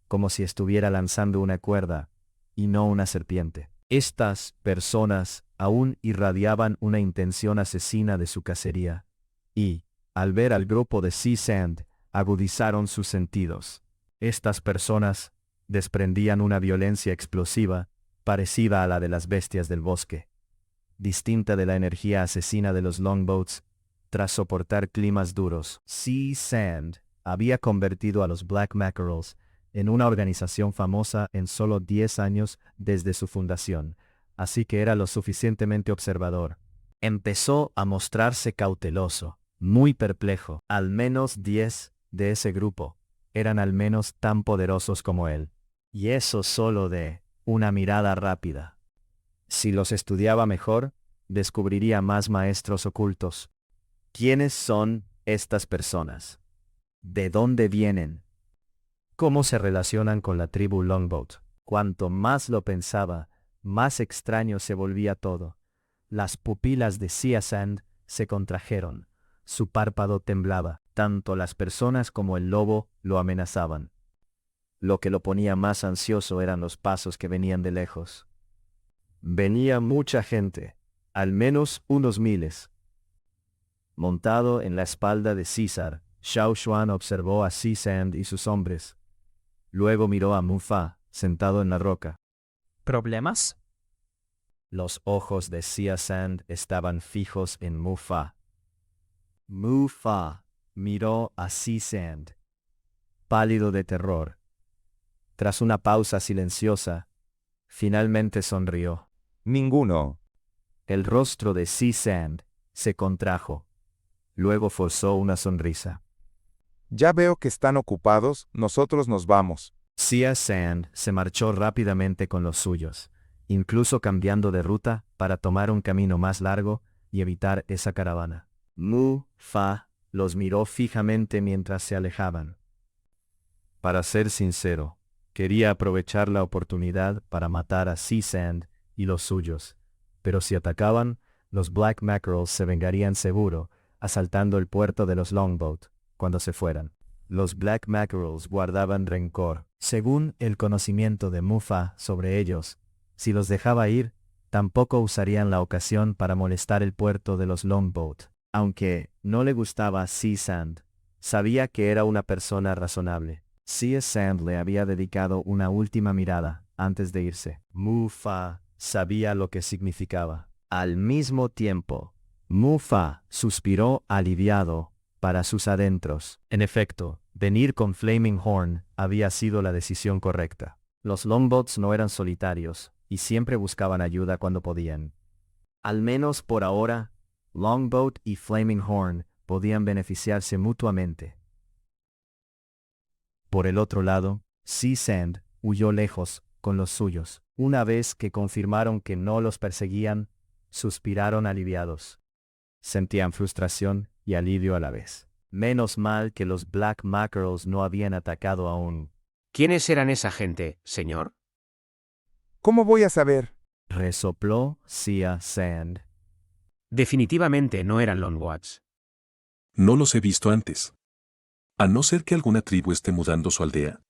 como si estuviera lanzando una cuerda y no una serpiente. Estas personas aún irradiaban una intención asesina de su cacería, y, al ver al grupo de C-Sand, agudizaron sus sentidos. Estas personas desprendían una violencia explosiva, parecida a la de las bestias del bosque, distinta de la energía asesina de los longboats, tras soportar climas duros. C-Sand había convertido a los Black Mackerels en una organización famosa en solo 10 años desde su fundación, así que era lo suficientemente observador. Empezó a mostrarse cauteloso, muy perplejo. Al menos 10 de ese grupo eran al menos tan poderosos como él. Y eso solo de una mirada rápida. Si los estudiaba mejor, descubriría más maestros ocultos. ¿Quiénes son estas personas? ¿De dónde vienen? ¿Cómo se relacionan con la tribu Longboat? Cuanto más lo pensaba, más extraño se volvía todo. Las pupilas de C-Sand se contrajeron. Su párpado temblaba. Tanto las personas como el lobo lo amenazaban. Lo que lo ponía más ansioso eran los pasos que venían de lejos. Venía mucha gente, al menos unos miles. Montado en la espalda de César, Xiao Xuan observó a C-Sand y sus hombres. Luego miró a Mu-Fa, sentado en la roca. ¿Problemas? Los ojos de C-Sand estaban fijos en Mu-Fa. Mu-Fa miró a C-Sand, pálido de terror. Tras una pausa silenciosa, finalmente sonrió. Ninguno. El rostro de C-Sand se contrajo. Luego forzó una sonrisa. Ya veo que están ocupados, nosotros nos vamos. C-Sand se marchó rápidamente con los suyos, incluso cambiando de ruta para tomar un camino más largo y evitar esa caravana. Mu-Fa los miró fijamente mientras se alejaban. Para ser sincero, quería aprovechar la oportunidad para matar a C-Sand y los suyos, pero si atacaban, los Black Mackerels se vengarían seguro, asaltando el puerto de los Longboat, cuando se fueran. Los Black Mackerels guardaban rencor, según el conocimiento de Mufa sobre ellos. Si los dejaba ir, tampoco usarían la ocasión para molestar el puerto de los Longboat. Aunque no le gustaba Sea Sand, sabía que era una persona razonable. Sea Sand le había dedicado una última mirada antes de irse. Mufa sabía lo que significaba. Al mismo tiempo, Mufa suspiró aliviado para sus adentros. En efecto, venir con Flaming Horn había sido la decisión correcta. Los Longboats no eran solitarios, y siempre buscaban ayuda cuando podían. Al menos por ahora, Longboat y Flaming Horn podían beneficiarse mutuamente. Por el otro lado, Sea Sand huyó lejos con los suyos. Una vez que confirmaron que no los perseguían, suspiraron aliviados. Sentían frustración y alivio a la vez. Menos mal que los Black Mackerels no habían atacado aún. ¿Quiénes eran esa gente, señor? ¿Cómo voy a saber? Resopló Sea Sand. Definitivamente no eran Longboats. No los he visto antes. A no ser que alguna tribu esté mudando su aldea.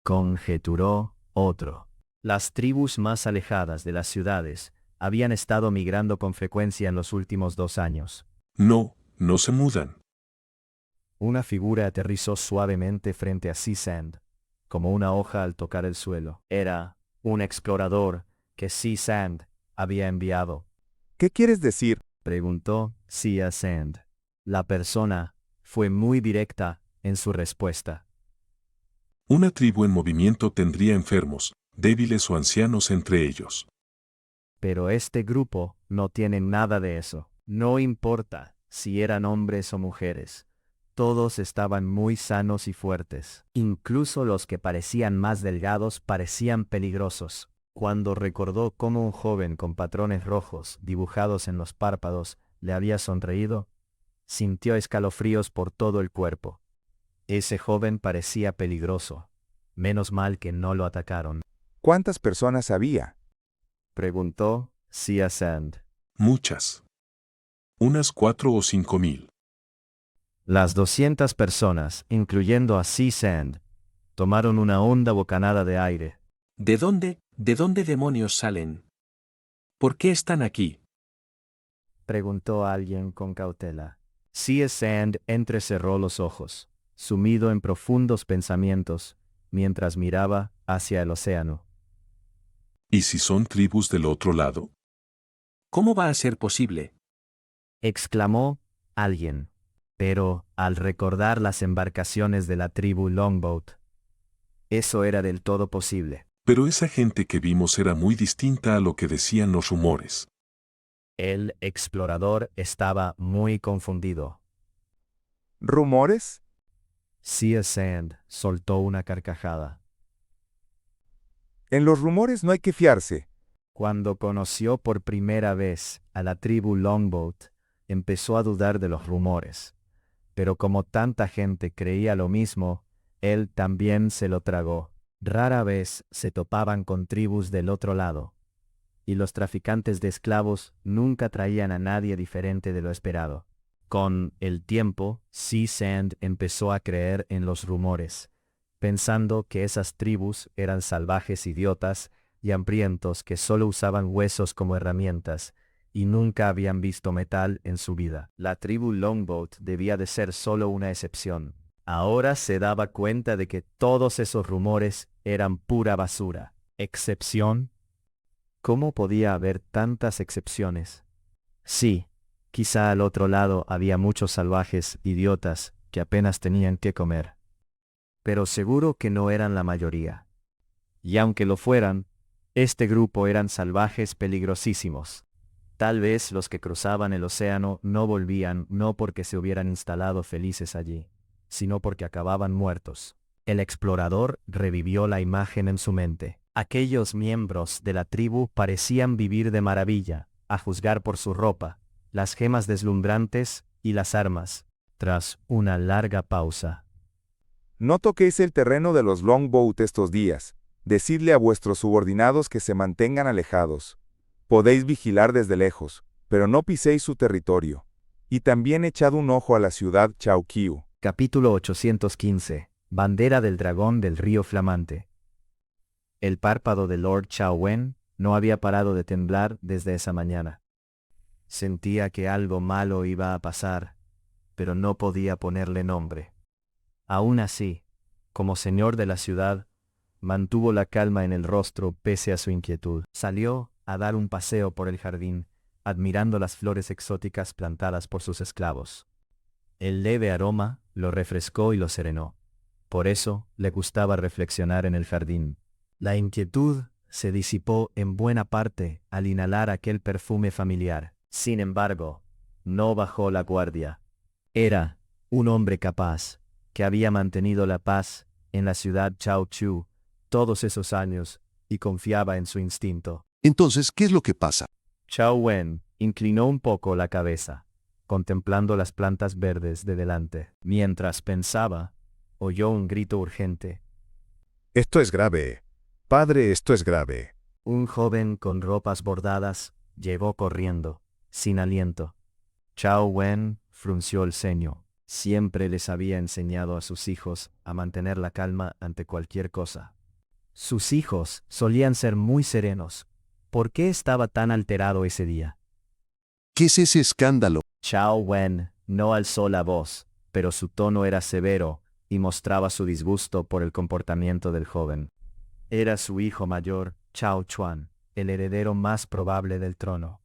Conjeturó otro. Las tribus más alejadas de las ciudades habían estado migrando con frecuencia en los últimos 2 años. No, no se mudan. Una figura aterrizó suavemente frente a Sea Sand, como una hoja al tocar el suelo. Era un explorador que Sea Sand había enviado. ¿Qué quieres decir? Preguntó Sea Sand. La persona fue muy directa en su respuesta. Una tribu en movimiento tendría enfermos, débiles o ancianos entre ellos. Pero este grupo no tiene nada de eso. No importa si eran hombres o mujeres. Todos estaban muy sanos y fuertes. Incluso los que parecían más delgados parecían peligrosos. Cuando recordó cómo un joven con patrones rojos dibujados en los párpados le había sonreído, sintió escalofríos por todo el cuerpo. Ese joven parecía peligroso. Menos mal que no lo atacaron. ¿Cuántas personas había? Preguntó Sea Sand. Muchas. Unas 4 o 5 mil. Las 200 personas, incluyendo a Sea Sand, tomaron una honda bocanada de aire. ¿De dónde demonios salen? ¿Por qué están aquí? Preguntó alguien con cautela. Sea Sand entrecerró los ojos, sumido en profundos pensamientos, mientras miraba hacia el océano. ¿Y si son tribus del otro lado? ¿Cómo va a ser posible? Exclamó alguien. Pero, al recordar las embarcaciones de la tribu Longboat, eso era del todo posible. Pero esa gente que vimos era muy distinta a lo que decían los rumores. El explorador estaba muy confundido. ¿Rumores? Sea Sand soltó una carcajada. En los rumores no hay que fiarse. Cuando conoció por primera vez a la tribu Longboat, empezó a dudar de los rumores. Pero como tanta gente creía lo mismo, él también se lo tragó. Rara vez se topaban con tribus del otro lado. Y los traficantes de esclavos nunca traían a nadie diferente de lo esperado. Con el tiempo, Sea Sand empezó a creer en los rumores, pensando que esas tribus eran salvajes idiotas y hambrientos que solo usaban huesos como herramientas, y nunca habían visto metal en su vida. La tribu Longboat debía de ser solo una excepción. Ahora se daba cuenta de que todos esos rumores eran pura basura. ¿Excepción? ¿Cómo podía haber tantas excepciones? Sí, quizá al otro lado había muchos salvajes idiotas que apenas tenían que comer. Pero seguro que no eran la mayoría. Y aunque lo fueran, este grupo eran salvajes peligrosísimos. Tal vez los que cruzaban el océano no volvían no porque se hubieran instalado felices allí, sino porque acababan muertos. El explorador revivió la imagen en su mente. Aquellos miembros de la tribu parecían vivir de maravilla, a juzgar por su ropa, las gemas deslumbrantes y las armas. Tras una larga pausa. No toquéis el terreno de los Longboat estos días. Decidle a vuestros subordinados que se mantengan alejados. Podéis vigilar desde lejos, pero no piséis su territorio. Y también echad un ojo a la ciudad Chaoqiu. Capítulo 815. Bandera del dragón del río flamante. El párpado de Lord Chao Wen no había parado de temblar desde esa mañana. Sentía que algo malo iba a pasar, pero no podía ponerle nombre. Aún así, como señor de la ciudad, mantuvo la calma en el rostro pese a su inquietud. Salió a dar un paseo por el jardín, admirando las flores exóticas plantadas por sus esclavos. El leve aroma lo refrescó y lo serenó. Por eso le gustaba reflexionar en el jardín. La inquietud se disipó en buena parte al inhalar aquel perfume familiar. Sin embargo, no bajó la guardia. Era un hombre capaz, que había mantenido la paz en la ciudad Chaoqiu todos esos años y confiaba en su instinto. Entonces, ¿qué es lo que pasa? Chao Wen inclinó un poco la cabeza, contemplando las plantas verdes de delante. Mientras pensaba, oyó un grito urgente. Esto es grave. Padre, esto es grave. Un joven con ropas bordadas llegó corriendo, sin aliento. Chao Wen frunció el ceño. Siempre les había enseñado a sus hijos a mantener la calma ante cualquier cosa. Sus hijos solían ser muy serenos. ¿Por qué estaba tan alterado ese día? ¿Qué es ese escándalo? Chao Wen no alzó la voz, pero su tono era severo y mostraba su disgusto por el comportamiento del joven. Era su hijo mayor, Chao Chuan, el heredero más probable del trono.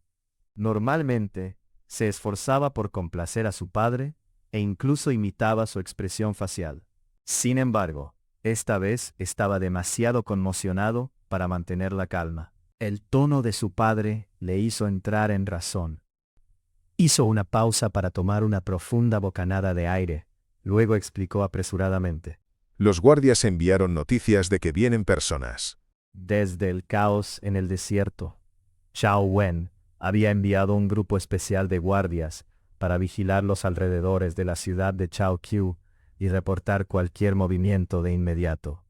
Normalmente, se esforzaba por complacer a su padre e incluso imitaba su expresión facial. Sin embargo, esta vez estaba demasiado conmocionado para mantener la calma. El tono de su padre le hizo entrar en razón. Hizo una pausa para tomar una profunda bocanada de aire, luego explicó apresuradamente. Los guardias enviaron noticias de que vienen personas. Desde el caos en el desierto, Chao Wen había enviado un grupo especial de guardias para vigilar los alrededores de la ciudad de Chaoqiu y reportar cualquier movimiento de inmediato.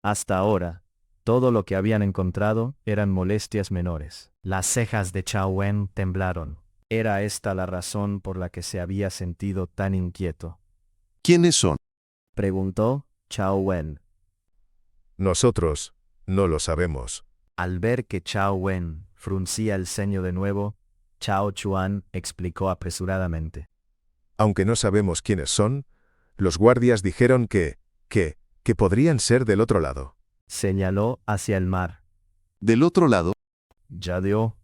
Hasta ahora, todo lo que habían encontrado eran molestias menores. Las cejas de Chao Wen temblaron. ¿Era esta la razón por la que se había sentido tan inquieto? ¿Quiénes son? Preguntó Chao Wen. Nosotros no lo sabemos. Al ver que Chao Wen fruncía el ceño de nuevo, Chao Chuan explicó apresuradamente. Aunque no sabemos quiénes son, los guardias dijeron que podrían ser del otro lado. Señaló hacia el mar. ¿Del otro lado? Yadio,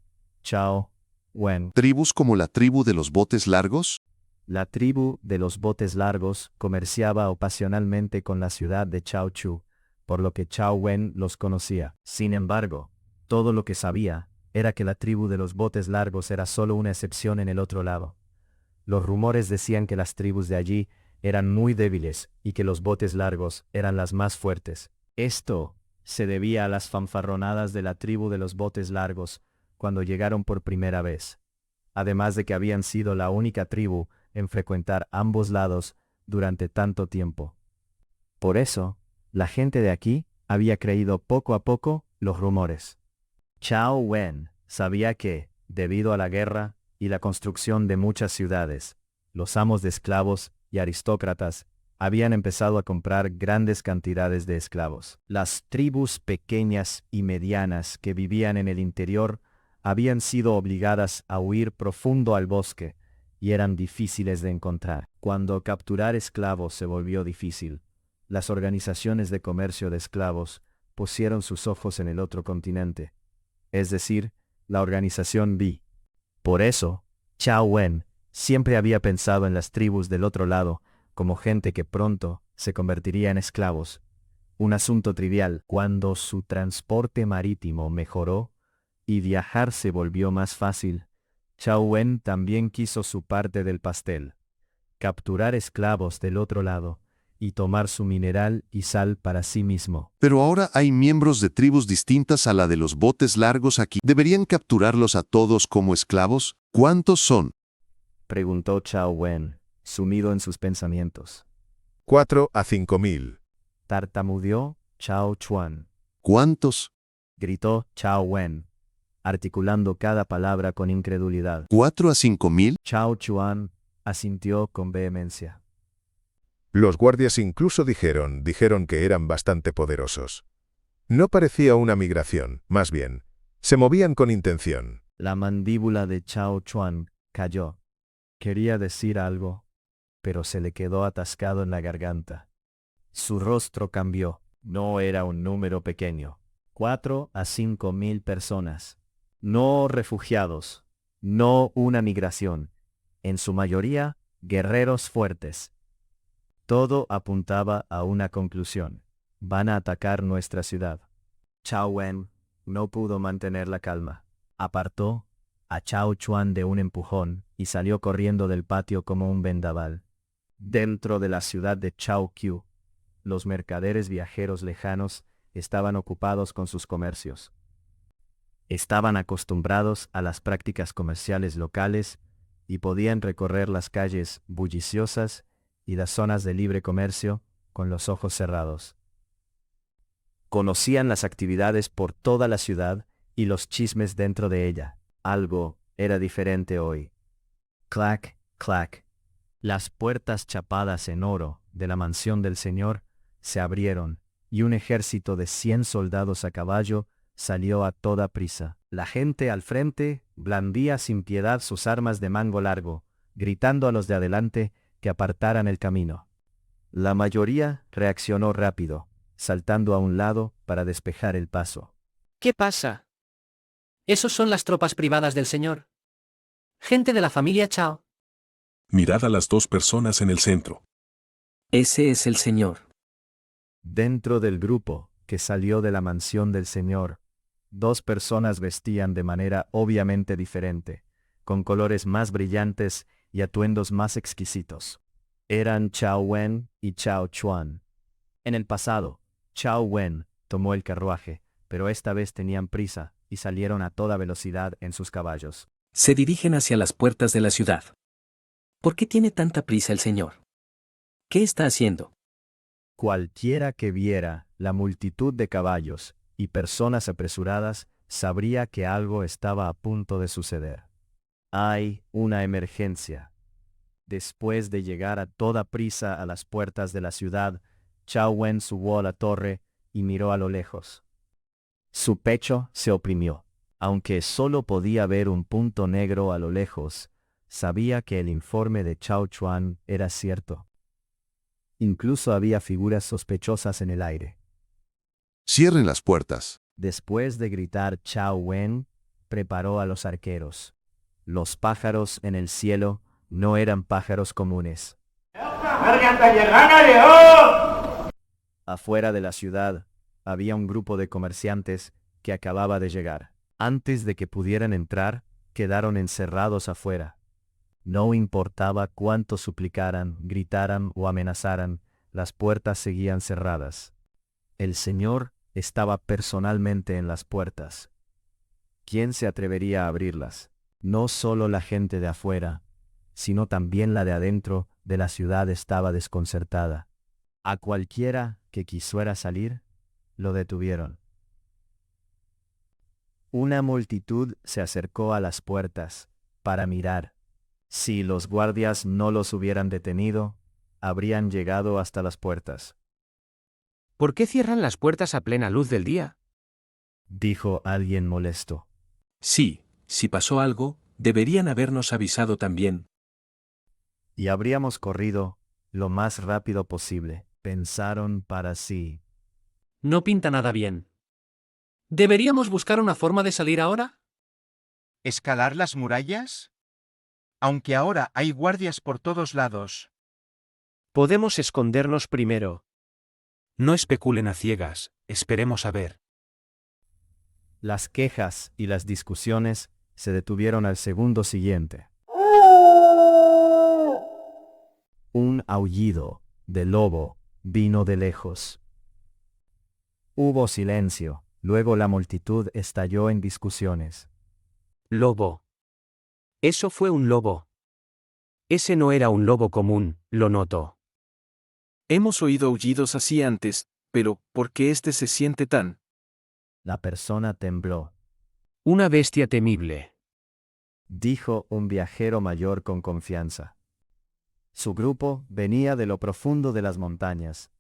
Chao Wen. ¿Tribus como la tribu de los botes largos? La tribu de los botes largos comerciaba ocasionalmente con la ciudad de Chaoqiu, por lo que Chao Wen los conocía. Sin embargo, todo lo que sabía era que la tribu de los botes largos era solo una excepción en el otro lado. Los rumores decían que las tribus de allí eran muy débiles y que los botes largos eran las más fuertes. Esto se debía a las fanfarronadas de la tribu de los botes largos cuando llegaron por primera vez, además de que habían sido la única tribu en frecuentar ambos lados durante tanto tiempo. Por eso, la gente de aquí había creído poco a poco los rumores. Chao Wen sabía que, debido a la guerra y la construcción de muchas ciudades, los amos de esclavos y aristócratas habían empezado a comprar grandes cantidades de esclavos. Las tribus pequeñas y medianas que vivían en el interior habían sido obligadas a huir profundo al bosque y eran difíciles de encontrar. Cuando capturar esclavos se volvió difícil, las organizaciones de comercio de esclavos pusieron sus ojos en el otro continente, es decir, la organización B. Por eso, Chao Wen siempre había pensado en las tribus del otro lado como gente que pronto se convertiría en esclavos. Un asunto trivial. Cuando su transporte marítimo mejoró y viajar se volvió más fácil, Chao Wen también quiso su parte del pastel: capturar esclavos del otro lado y tomar su mineral y sal para sí mismo. Pero ahora hay miembros de tribus distintas a la de los botes largos aquí. ¿Deberían capturarlos a todos como esclavos? ¿Cuántos son? Preguntó Chao Wen, sumido en sus pensamientos. 4 a 5,000. Tartamudeó Chao Chuan. ¿Cuántos? Gritó Chao Wen. articulando cada palabra con incredulidad. 4 a 5.000. Chao Chuan asintió con vehemencia. Los guardias incluso dijeron que eran bastante poderosos. No parecía una migración, más bien, se movían con intención. La mandíbula de Chao Chuan cayó. Quería decir algo, pero se le quedó atascado en la garganta. Su rostro cambió. No era un número pequeño. 4 a 5.000 personas. No refugiados. No una migración. En su mayoría, guerreros fuertes. Todo apuntaba a una conclusión. Van a atacar nuestra ciudad. Chao Wen no pudo mantener la calma. Apartó a Chao Chuan de un empujón y salió corriendo del patio como un vendaval. Dentro de la ciudad de Chao Qiu, los mercaderes viajeros lejanos estaban ocupados con sus comercios. Estaban acostumbrados a las prácticas comerciales locales y podían recorrer las calles bulliciosas y las zonas de libre comercio con los ojos cerrados. Conocían las actividades por toda la ciudad y los chismes dentro de ella. Algo era diferente hoy. Clac, clac. Las puertas chapadas en oro de la mansión del señor se abrieron y un ejército de 100 soldados a caballo salió a toda prisa. La gente al frente blandía sin piedad sus armas de mango largo, gritando a los de adelante que apartaran el camino. La mayoría reaccionó rápido, saltando a un lado para despejar el paso. ¿Qué pasa? ¿Esos son las tropas privadas del señor? Gente de la familia Chao. Mirad a las 2 personas en el centro. Ese es el señor. Dentro del grupo que salió de la mansión del señor, 2 personas vestían de manera obviamente diferente, con colores más brillantes y atuendos más exquisitos. Eran Chao Wen y Chao Chuan. En el pasado, Chao Wen tomó el carruaje, pero esta vez tenían prisa y salieron a toda velocidad en sus caballos. Se dirigen hacia las puertas de la ciudad. ¿Por qué tiene tanta prisa el señor? ¿Qué está haciendo? Cualquiera que viera la multitud de caballos y personas apresuradas sabría que algo estaba a punto de suceder. Hay una emergencia. Después de llegar a toda prisa a las puertas de la ciudad, Chao Wen subió a la torre y miró a lo lejos. Su pecho se oprimió. Aunque solo podía ver un punto negro a lo lejos, sabía que el informe de Chao Chuan era cierto. Incluso había figuras sospechosas en el aire. Cierren las puertas. Después de gritar Chao Wen, preparó a los arqueros. Los pájaros en el cielo no eran pájaros comunes. Afuera de la ciudad, había un grupo de comerciantes que acababa de llegar. Antes de que pudieran entrar, quedaron encerrados afuera. No importaba cuánto suplicaran, gritaran o amenazaran, las puertas seguían cerradas. El señor estaba personalmente en las puertas. ¿Quién se atrevería a abrirlas? No solo la gente de afuera, sino también la de adentro de la ciudad estaba desconcertada. A cualquiera que quisiera salir, lo detuvieron. Una multitud se acercó a las puertas para mirar. Si los guardias no los hubieran detenido, habrían llegado hasta las puertas. ¿Por qué cierran las puertas a plena luz del día? Dijo alguien molesto. Sí, si pasó algo, deberían habernos avisado también. Y habríamos corrido lo más rápido posible, pensaron para sí. No pinta nada bien. ¿Deberíamos buscar una forma de salir ahora? ¿Escalar las murallas? Aunque ahora hay guardias por todos lados. Podemos escondernos primero. No especulen a ciegas, esperemos a ver. Las quejas y las discusiones se detuvieron al segundo siguiente. Un aullido de lobo vino de lejos. Hubo silencio, luego la multitud estalló en discusiones. Lobo. Eso fue un lobo. Ese no era un lobo común, lo noto. Hemos oído aullidos así antes, pero ¿por qué este se siente tan? La persona tembló. Una bestia temible. Dijo un viajero mayor con confianza. Su grupo venía de lo profundo de las montañas.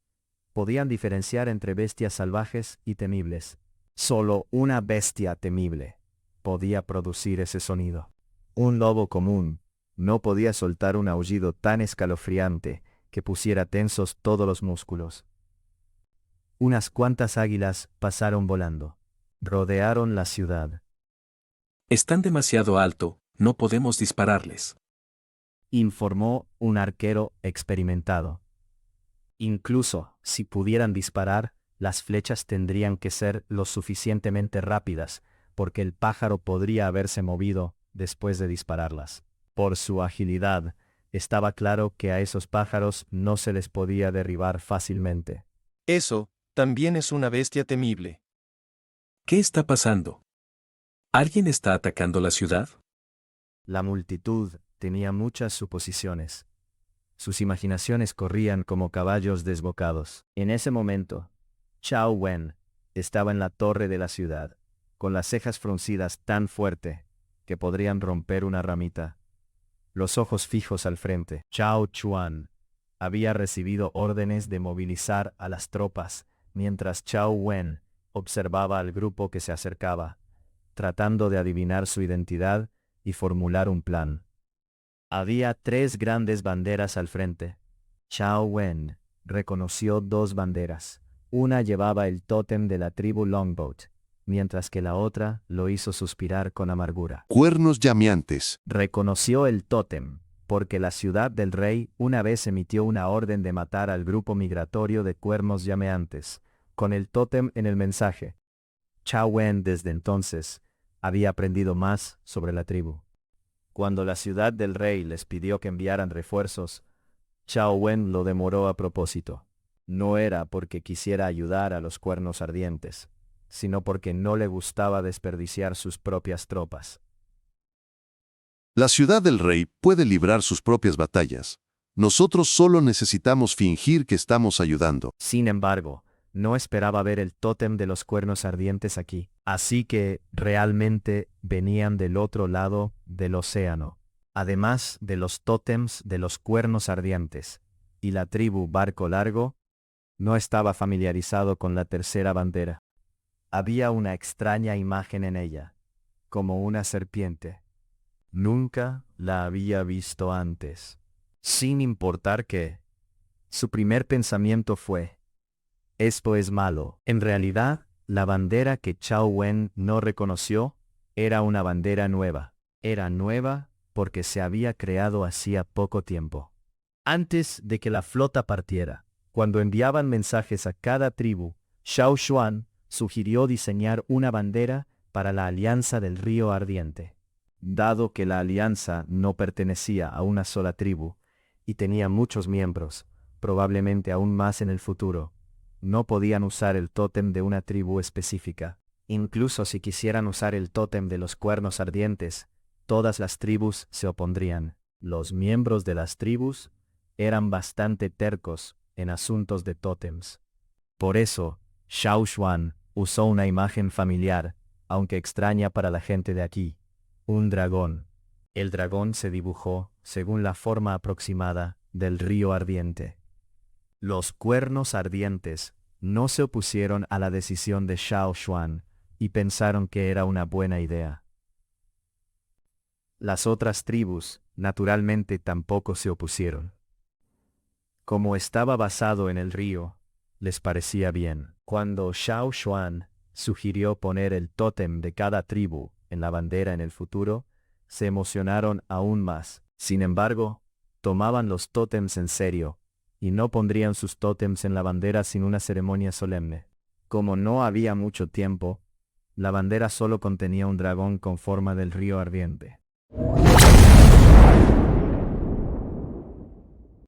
Podían diferenciar entre bestias salvajes y temibles. Solo una bestia temible podía producir ese sonido. Un lobo común no podía soltar un aullido tan escalofriante que pusiera tensos todos los músculos. Unas cuantas águilas pasaron volando. Rodearon la ciudad. Están demasiado alto, no podemos dispararles, informó un arquero experimentado. Incluso si pudieran disparar, las flechas tendrían que ser lo suficientemente rápidas, porque el pájaro podría haberse movido después de dispararlas. Por su agilidad, estaba claro que a esos pájaros no se les podía derribar fácilmente. Eso, también es una bestia temible. ¿Qué está pasando? ¿Alguien está atacando la ciudad? La multitud tenía muchas suposiciones. Sus imaginaciones corrían como caballos desbocados. En ese momento, Chao Wen estaba en la torre de la ciudad, con las cejas fruncidas tan fuerte que podrían romper una ramita. Los ojos fijos al frente. Chao Chuan había recibido órdenes de movilizar a las tropas, mientras Chao Wen observaba al grupo que se acercaba, tratando de adivinar su identidad y formular un plan. Había 3 grandes banderas al frente. Chao Wen reconoció 2 banderas. Una llevaba el tótem de la tribu Longboat, mientras que la otra lo hizo suspirar con amargura. Cuernos llameantes. Reconoció el tótem, porque la ciudad del rey una vez emitió una orden de matar al grupo migratorio de cuernos llameantes, con el tótem en el mensaje. Chao Wen desde entonces había aprendido más sobre la tribu. Cuando la ciudad del rey les pidió que enviaran refuerzos, Chao Wen lo demoró a propósito. No era porque quisiera ayudar a los cuernos ardientes, sino porque no le gustaba desperdiciar sus propias tropas. La ciudad del rey puede librar sus propias batallas. Nosotros solo necesitamos fingir que estamos ayudando. Sin embargo, no esperaba ver el tótem de los cuernos ardientes aquí. Así que, realmente, venían del otro lado del océano. Además de los tótems de los cuernos ardientes y la tribu Barco Largo, no estaba familiarizado con la tercera bandera. Había una extraña imagen en ella, como una serpiente. Nunca la había visto antes. Sin importar qué, su primer pensamiento fue: esto es malo. En realidad, la bandera que Chao Wen no reconoció era una bandera nueva. Era nueva porque se había creado hacía poco tiempo. Antes de que la flota partiera, cuando enviaban mensajes a cada tribu, Xiao Xuan sugirió diseñar una bandera para la Alianza del Río Ardiente. Dado que la alianza no pertenecía a una sola tribu y tenía muchos miembros, probablemente aún más en el futuro, no podían usar el tótem de una tribu específica. Incluso si quisieran usar el tótem de los cuernos ardientes, todas las tribus se opondrían. Los miembros de las tribus eran bastante tercos en asuntos de tótems. Por eso, Xiao Xuan usó una imagen familiar, aunque extraña para la gente de aquí: un dragón. El dragón se dibujó según la forma aproximada del río ardiente. Los cuernos ardientes no se opusieron a la decisión de Xiao Xuan y pensaron que era una buena idea. Las otras tribus, naturalmente, tampoco se opusieron. Como estaba basado en el río, les parecía bien. Cuando Xiao Xuan sugirió poner el tótem de cada tribu en la bandera en el futuro, se emocionaron aún más. Sin embargo, tomaban los tótems en serio y no pondrían sus tótems en la bandera sin una ceremonia solemne. Como no había mucho tiempo, la bandera solo contenía un dragón con forma del río ardiente.